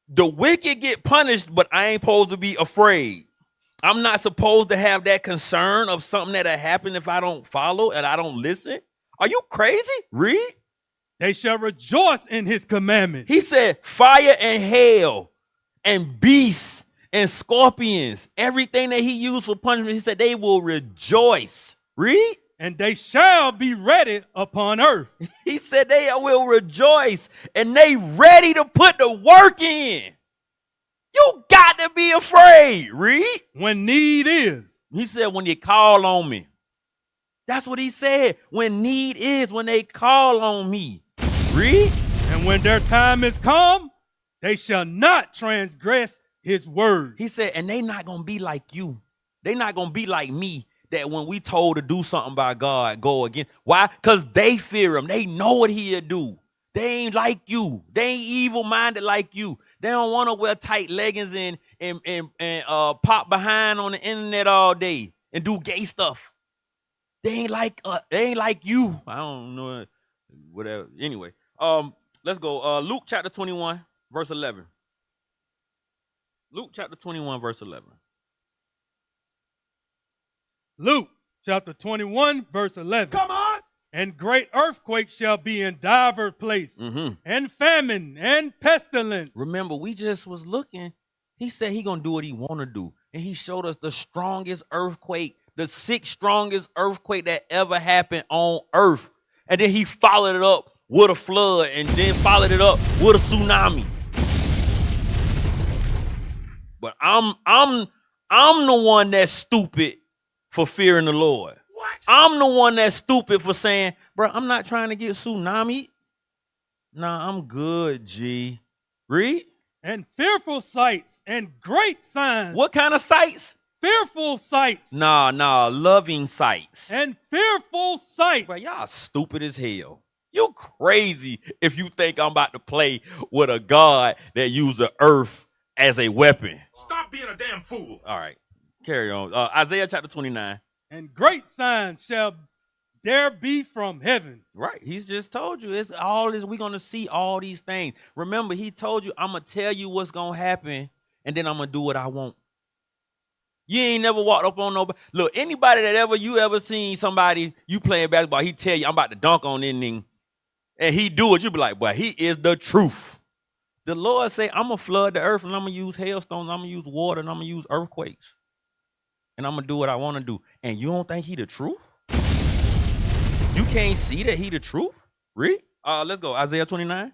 the wicked get punished, but I ain't supposed to be afraid. I'm not supposed to have that concern of something that'll happen if I don't follow and I don't listen. Are you crazy? Read. They shall rejoice in his commandment. He said fire and hail and beasts and scorpions, everything that he used for punishment, he said they will rejoice. Read. And they shall be ready upon earth. He said they will rejoice and they ready to put the work in. You got to be afraid. Read. When need is. He said when you call on me. That's what he said. When need is, when they call on me. Read. And when their time is come, they shall not transgress his word. He said, and they not going to be like you. They not going to be like me, that when we told to do something by God, go again. Why? Because they fear him. They know what he'll do. They ain't like you. They ain't evil-minded like you. They don't want to wear tight leggings and pop behind on the internet all day and do gay stuff. They ain't like you. I don't know. Whatever. Anyway, let's go. Luke chapter 21, verse 11. Luke chapter 21, verse 11. Luke chapter 21, verse 11. Come on! And great earthquakes shall be in divers places, and famine and pestilence. Remember, we just was looking. He said he gonna do what he want to do, and he showed us the strongest earthquake, the 6th strongest earthquake that ever happened on earth, and then he followed it up with a flood, and then followed it up with a tsunami. But I'm the one that's stupid for fearing the Lord. What? I'm the one that's stupid for saying, bro, I'm not trying to get tsunami. Nah, I'm good, G. Read. And fearful sights and great signs. What kind of sights? Fearful sights. Nah, loving sights. And fearful sights. Bro, y'all stupid as hell. You crazy if you think I'm about to play with a God that used the earth as a weapon. Stop being a damn fool. All right, carry on. Isaiah chapter 29. And great signs shall there be from heaven. Right. He's just told you. It's all this. We're going to see all these things. Remember, he told you, I'm going to tell you what's going to happen, and then I'm going to do what I want. You ain't never walked up on nobody. Look, anybody that you ever seen somebody, you playing basketball, he tell you, I'm about to dunk on anything, and he do it, you be like, boy, he is the truth. The Lord say, I'm going to flood the earth, and I'm going to use hailstones, I'm going to use water, and I'm going to use earthquakes. And I'm going to do what I want to do. And you don't think he the truth? You can't see that he the truth? Read. Let's go. Isaiah 29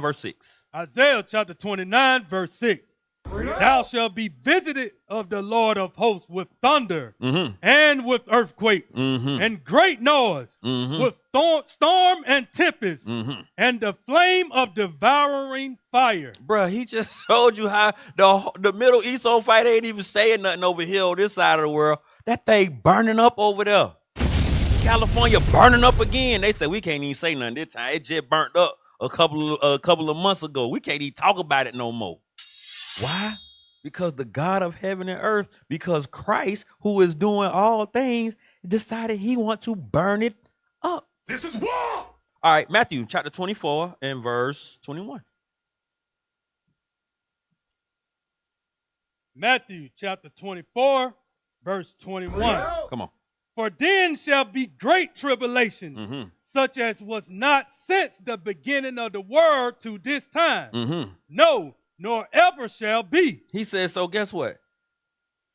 verse 6. Isaiah chapter 29 verse 6. Thou shalt be visited of the Lord of hosts with thunder and with earthquakes and great noise, with storm and tempest and the flame of devouring fire. Bruh, he just showed you how the Middle East on fight ain't even saying nothing over here on this side of the world. That thing burning up over there. California burning up again. They said we can't even say nothing this time. It just burnt up a couple of months ago. We can't even talk about it no more. Why? Because the God of heaven and earth, because Christ, who is doing all things, decided he wants to burn it up. This is war! All right, Matthew chapter 24 and verse 21. Matthew chapter 24, verse 21. Come on. For then shall be great tribulation, such as was not since the beginning of the world to this time. No, nor ever shall be. He says, so guess what?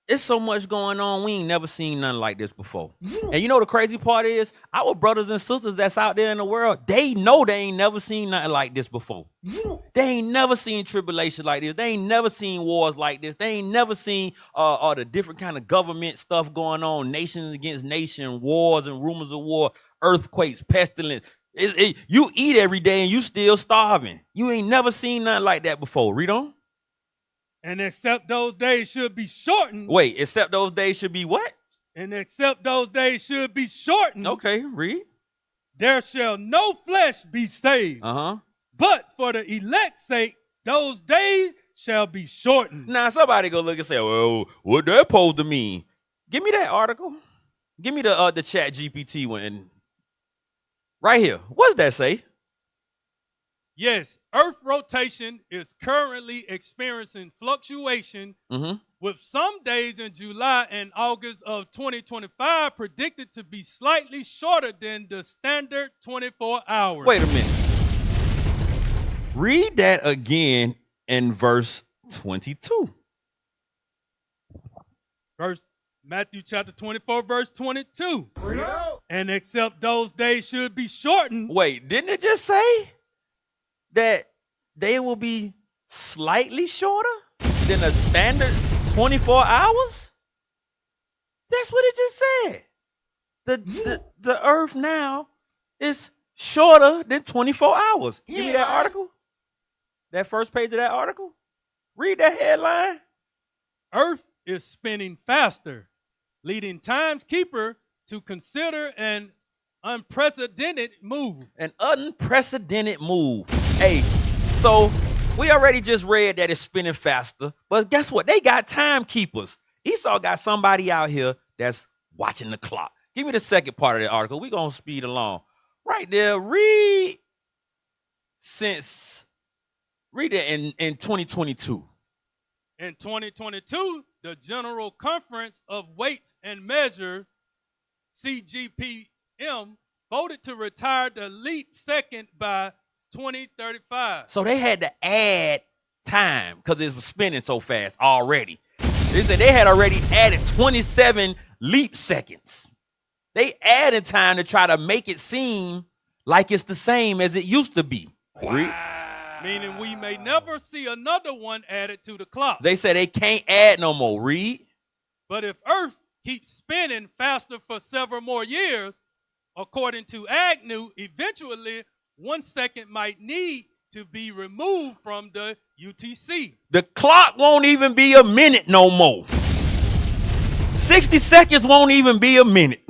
It's so much going on. We ain't never seen nothing like this before. And you know the crazy part is, our brothers and sisters that's out there in the world, they know they ain't never seen nothing like this before. They ain't never seen tribulation like this. They ain't never seen wars like this. They ain't never seen all the different kind of government stuff going on, nations against nation, wars and rumors of war, earthquakes, pestilence. You eat every day and you still starving. You ain't never seen nothing like that before. Read on. And except those days should be shortened. Wait, except those days should be what? And except those days should be shortened. Okay, read. There shall no flesh be saved. But for the elect's sake, those days shall be shortened. Now, somebody go look and say, well, what that supposed to mean? Give me that article. Give me the chat GPT one. Right here. What does that say? Yes, Earth rotation is currently experiencing fluctuation with some days in July and August of 2025 predicted to be slightly shorter than the standard 24 hours. Wait a minute. Read that again in verse 22. Matthew chapter 24, verse 22. And except those days should be shortened. Wait, didn't it just say that they will be slightly shorter than a standard 24 hours? That's what it just said. The earth now is shorter than 24 hours. Give me that article. That first page of that article. Read that headline. Earth is spinning faster, leading Time's Keeper to consider an unprecedented move. An unprecedented move. Hey, so we already just read that it's spinning faster, but guess what? They got timekeepers. Esau got somebody out here that's watching the clock. Give me the second part of the article. We're going to speed along. Right there, read it in 2022. In 2022, the General Conference of Weights and Measures, CGPM, voted to retire the leap second by 2035. So they had to add time because it was spinning so fast already. They said they had already added 27 leap seconds. They added time to try to make it seem like it's the same as it used to be. Wow. Meaning we may never see another one added to the clock. They said they can't add no more. Read. But if Earth keeps spinning faster for several more years, according to Agnew, eventually 1 second might need to be removed from the UTC. The clock won't even be a minute no more. 60 seconds won't even be a minute.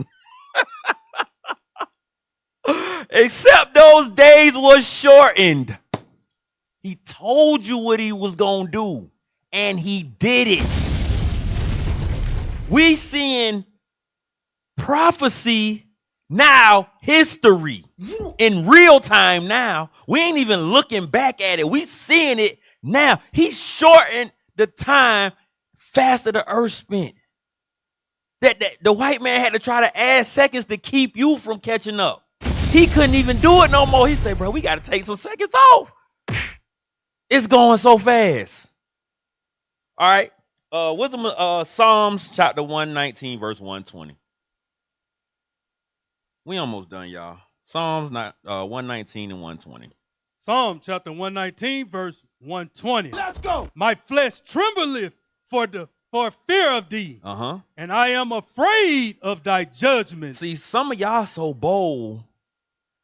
Except those days was shortened. He told you what he was going to do, and he did it. We seeing prophecy now, history in real time now. We ain't even looking back at it. We seeing it now. He shortened the time faster the earth spent. That the white man had to try to add seconds to keep you from catching up. He couldn't even do it no more. He said, bro, we got to take some seconds off. It's going so fast. All right. Psalms chapter 119, verse 120. We almost done, y'all. Psalms 119 and 120. Psalm chapter 119, verse 120. Let's go. My flesh trembleth for fear of thee. And I am afraid of thy judgment. See, some of y'all so bold.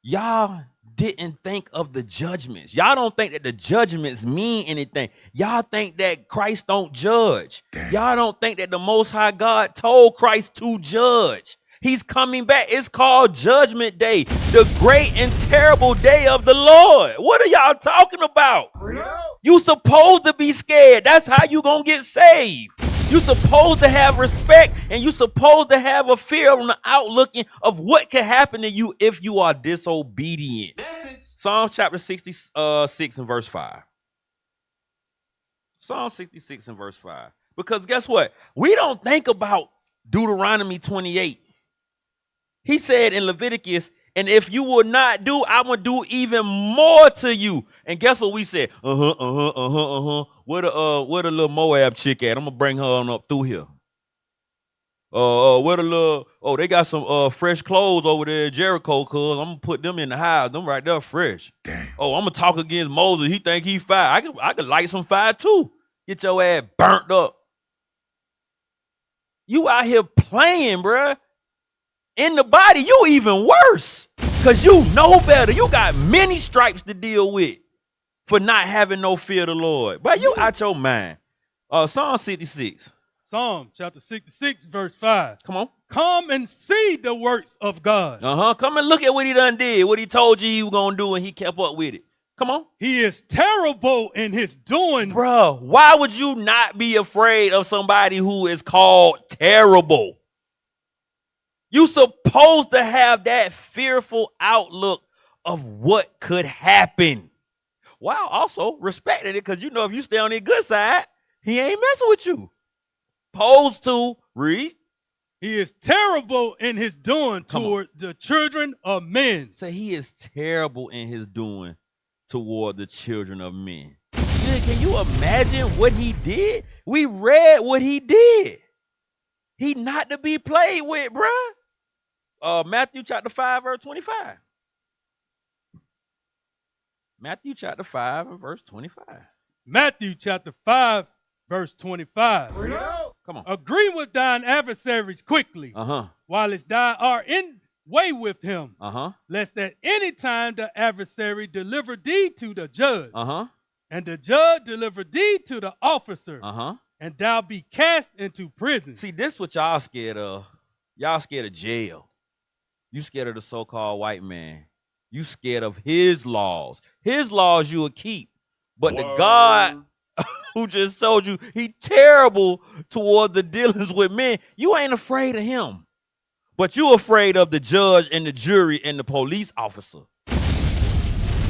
Y'all didn't think of the judgments. Y'all don't think that the judgments mean anything. Y'all think that Christ don't judge. Y'all don't think that the Most High God told Christ to judge. He's coming back. It's called Judgment Day, the great and terrible day of the Lord. What are y'all talking about? You supposed to be scared. That's how you gonna get saved. You supposed to have respect, and you supposed to have a fear on the outlooking of what can happen to you if you are disobedient. Psalm chapter 66 and verse 5. Psalm 66 and verse 5. Because guess what? We don't think about Deuteronomy 28. He said in Leviticus, And if you will not do, I'm going to do even more to you. And guess what we said? Where the little Moab chick at? I'm going to bring her on up through here. Where the little, they got some fresh clothes over there at Jericho, cuz I'm going to put them in the house. Them right there fresh. Damn. Oh, I'm going to talk against Moses. He think he fire. I could light some fire too. Get your ass burnt up. You out here playing, bruh. In the body, you even worse. Because you know better. You got many stripes to deal with for not having no fear of the Lord. But you out your mind. Psalm 66. Psalm chapter 66, verse 5. Come on. Come and see the works of God. Come and look at what he done did, what he told you he was going to do, and he kept up with it. Come on. He is terrible in his doing. Bro, why would you not be afraid of somebody who is called terrible? You supposed to have that fearful outlook of what could happen. While also respecting it, because you know if you stay on the good side, he ain't messing with you. Opposed to, read. He is terrible in his doing toward the children of men. So he is terrible in his doing toward the children of men. Can you imagine what he did? We read what he did. He not to be played with, bruh. Matthew chapter 5, verse 25. Matthew chapter 5 and verse 25. Matthew chapter 5, verse 25. Come on. Agree with thine adversaries quickly, whilst thou art in way with him, lest at any time the adversary deliver thee to the judge, and the judge deliver thee to the officer, and thou be cast into prison. See, this what y'all scared of. Y'all scared of jail. You scared of the so-called white man. You scared of his laws. His laws you will keep. But the God who just told you he terrible toward the dealings with men, you ain't afraid of him. But you afraid of the judge and the jury and the police officer.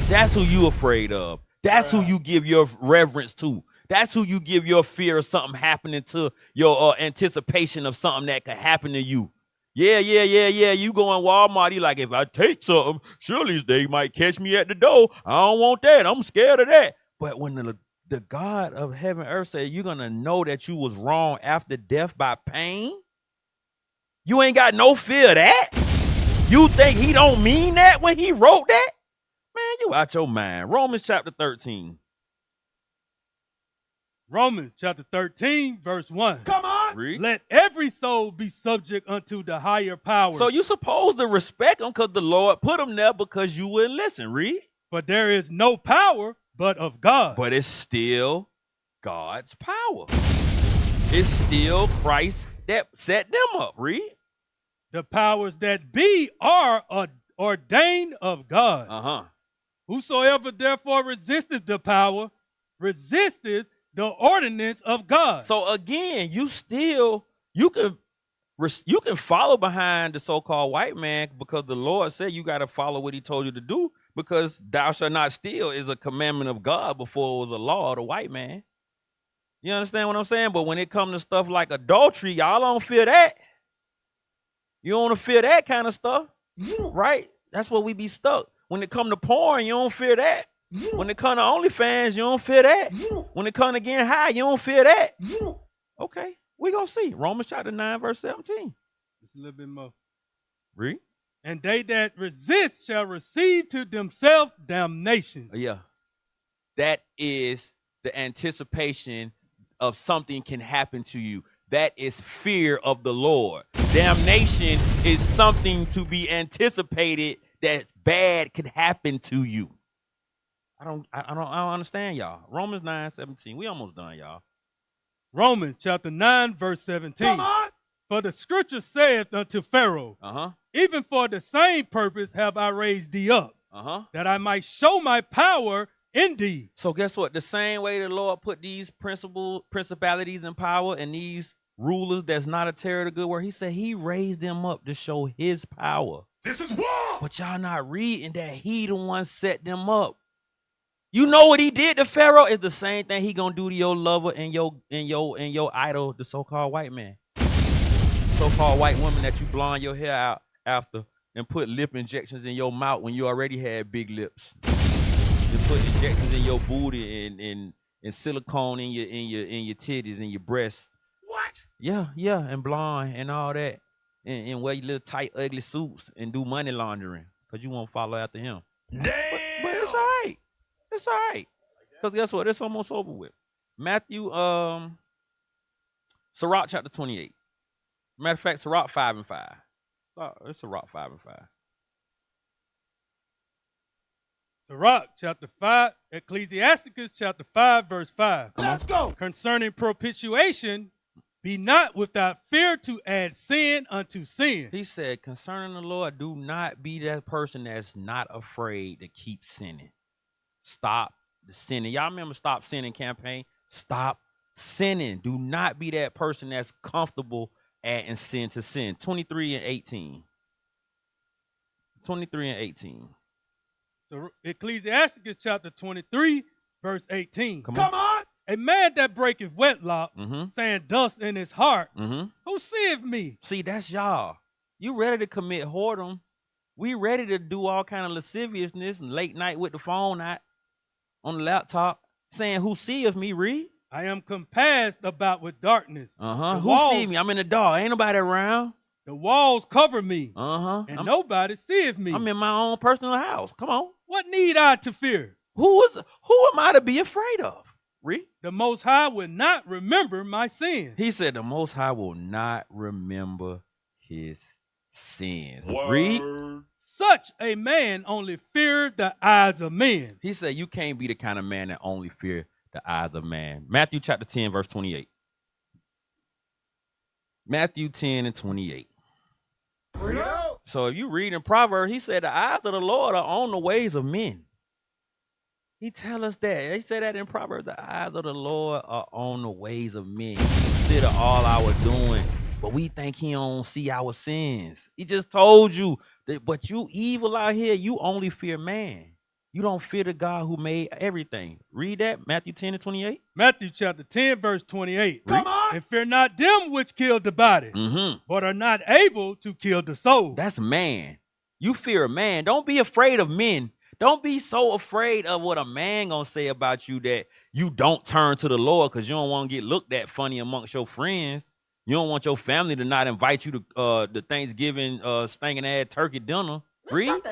That's who you afraid of. That's who you give your reverence to. That's who you give your fear of something happening to, your anticipation of something that could happen to you. Yeah. You go in Walmart, you like, if I take something, surely they might catch me at the door. I don't want that. I'm scared of that. But when the God of heaven and earth said you're going to know that you was wrong after death by pain, you ain't got no fear of that? You think he don't mean that when he wrote that? Man, you out your mind. Romans chapter 13. Romans chapter 13, verse 1. Come on. Read. Let every soul be subject unto the higher power. So you supposed to respect them because the Lord put them there because you wouldn't listen. Read. But there is no power but of God. But it's still God's power. It's still Christ that set them up. Read. The powers that be are ordained of God. Whosoever therefore resisteth the power, resisteth the ordinance of God. So again, you can follow behind the so-called white man because the Lord said you got to follow what he told you to do, because thou shalt not steal is a commandment of God before it was a law of the white man. You understand what I'm saying? But when it comes to stuff like adultery, y'all don't fear that. You don't want to fear that kind of stuff, right? That's where we be stuck. When it come to porn, you don't fear that. When it come to OnlyFans, you don't fear that. When it come to getting high, you don't fear that. Okay, we gonna see. Romans chapter 9, verse 17. Just a little bit more. Read. And they that resist shall receive to themselves damnation. Yeah. That is the anticipation of something can happen to you. That is fear of the Lord. Damnation is something to be anticipated that bad could happen to you. I don't understand y'all. Romans 9:17. We almost done, y'all. Romans chapter 9, verse 17. Come on. For the scripture saith unto Pharaoh, even for the same purpose have I raised thee up, that I might show my power in thee. So guess what? The same way the Lord put these principalities and power and these rulers that's not a terror to good word, he said he raised them up to show his power. This is war. But y'all not reading that he the one set them up. You know what he did to Pharaoh is the same thing he gonna do to your lover and your idol, the so-called white man. So-called white woman that you blonde your hair out after. and put lip injections in your mouth when you already had big lips. You put injections in your booty and silicone in your titties and your breasts. What? Yeah, and blonde and all that. And wear your little tight, ugly suits and do money laundering because you won't follow after him. Damn. But it's all right. It's all right. Because guess what? It's almost over with. Matthew, Sirach chapter 28. Matter of fact, Sirach 5 and 5. It's Sirach 5 and 5. Sirach chapter 5, Ecclesiasticus chapter 5, verse 5. Let's go. Concerning propitiation, be not without fear to add sin unto sin. He said, concerning the Lord, do not be that person that's not afraid to keep sinning. Stop the sinning. Y'all remember Stop Sinning campaign? Stop sinning. Do not be that person that's comfortable adding sin to sin. 23 and 18. 23 and 18. So Ecclesiasticus chapter 23, verse 18. Come on. A man that breaketh wedlock, saying dust in his heart, who seeth me? See, that's y'all. You ready to commit whoredom. We ready to do all kind of lasciviousness and late night with the phone out on the laptop, saying, who seeth me, read? I am compassed about with darkness. Who see me? I'm in the dark. Ain't nobody around. The walls cover me. And nobody seeth me. I'm in my own personal house. Come on. What need I to fear? Who am I to be afraid of? Read. The Most High will not remember my sins. He said the Most High will not remember his sins. Word. Read. Such a man only fears the eyes of men. He said you can't be the kind of man that only fear the eyes of man. Matthew chapter 10, verse 28. Matthew 10 and 28. So if you read in Proverbs, he said the eyes of the Lord are on the ways of men. He tell us that. He said that in Proverbs, the eyes of the Lord are on the ways of men. He consider all our doing, but we think he don't see our sins. He just told you that, but you evil out here, you only fear man. You don't fear the God who made everything. Read that, Matthew 10 and 28. Matthew chapter 10, verse 28. Come on. And fear not them which kill the body, but are not able to kill the soul. That's man. You fear a man. Don't be afraid of men. Don't be so afraid of what a man gonna say about you that you don't turn to the Lord because you don't want to get looked at funny amongst your friends. You don't want your family to not invite you to the Thanksgiving stinking ass turkey dinner. Read.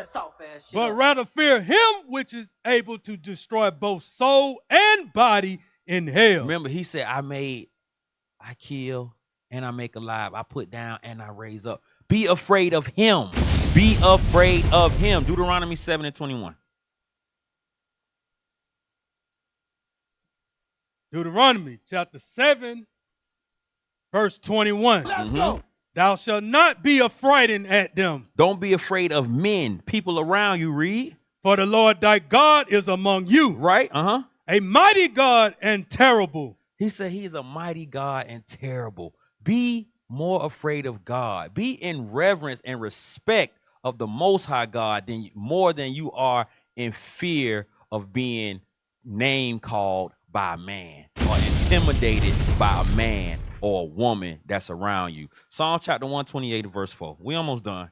But rather fear him which is able to destroy both soul and body in hell. Remember, he said, I kill and I make alive. I put down and I raise up. Be afraid of him. Be afraid of him. Deuteronomy 7 and 21. Deuteronomy chapter 7, verse 21. Let's go. Thou shalt not be affrighted at them. Don't be afraid of men, people around you, read. For the Lord thy God is among you. Right? A mighty God and terrible. He said he's a mighty God and terrible. Be more afraid of God. Be in reverence and respect of the Most High God more than you are in fear of being name called by a man or intimidated by a man or a woman that's around you. Psalm chapter 128 verse 4. We almost done.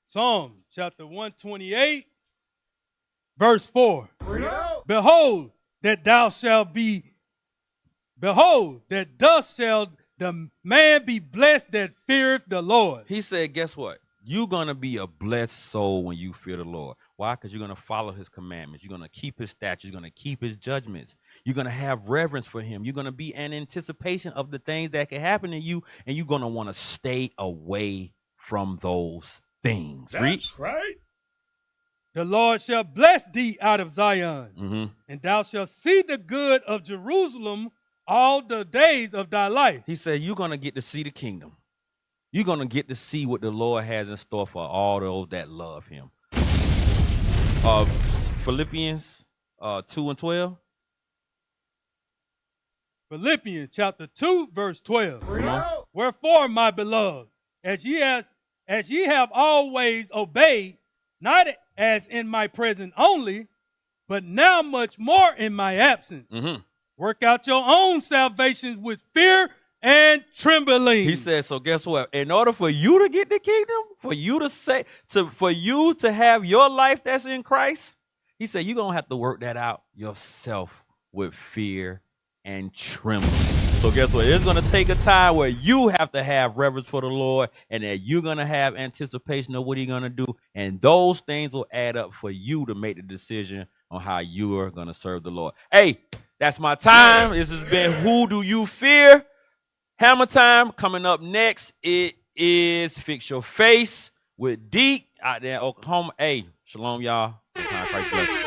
Psalm chapter 128 verse 4. Behold, that thus shall the man be blessed that feareth the Lord. He said, guess what? You're going to be a blessed soul when you fear the Lord. Why? Because you're going to follow his commandments. You're going to keep his statutes. You're going to keep his judgments. You're going to have reverence for him. You're going to be in anticipation of the things that can happen to you, and you're going to want to stay away from those things. That's right. The Lord shall bless thee out of Zion, and thou shalt see the good of Jerusalem all the days of thy life. He said, you're going to get to see the kingdom. You're going to get to see what the Lord has in store for all those that love him. Philippians 2 and 12. Philippians chapter 2, verse 12. Wherefore, my beloved, as ye have always obeyed, not as in my presence only, but now much more in my absence. Work out your own salvation with fear and trembling. He said, so guess what? In order for you to get the kingdom, for you to have your life that's in Christ, he said, you're going to have to work that out yourself with fear and trembling. So guess what? It's going to take a time where you have to have reverence for the Lord, and that you're going to have anticipation of what he's going to do. And those things will add up for you to make the decision on how you are going to serve the Lord. Hey, that's my time. This has been Who Do You Fear? Hammer time. Coming up next, it is Fix Your Face with Deke out there in Oklahoma. Hey, shalom, y'all. Christ bless.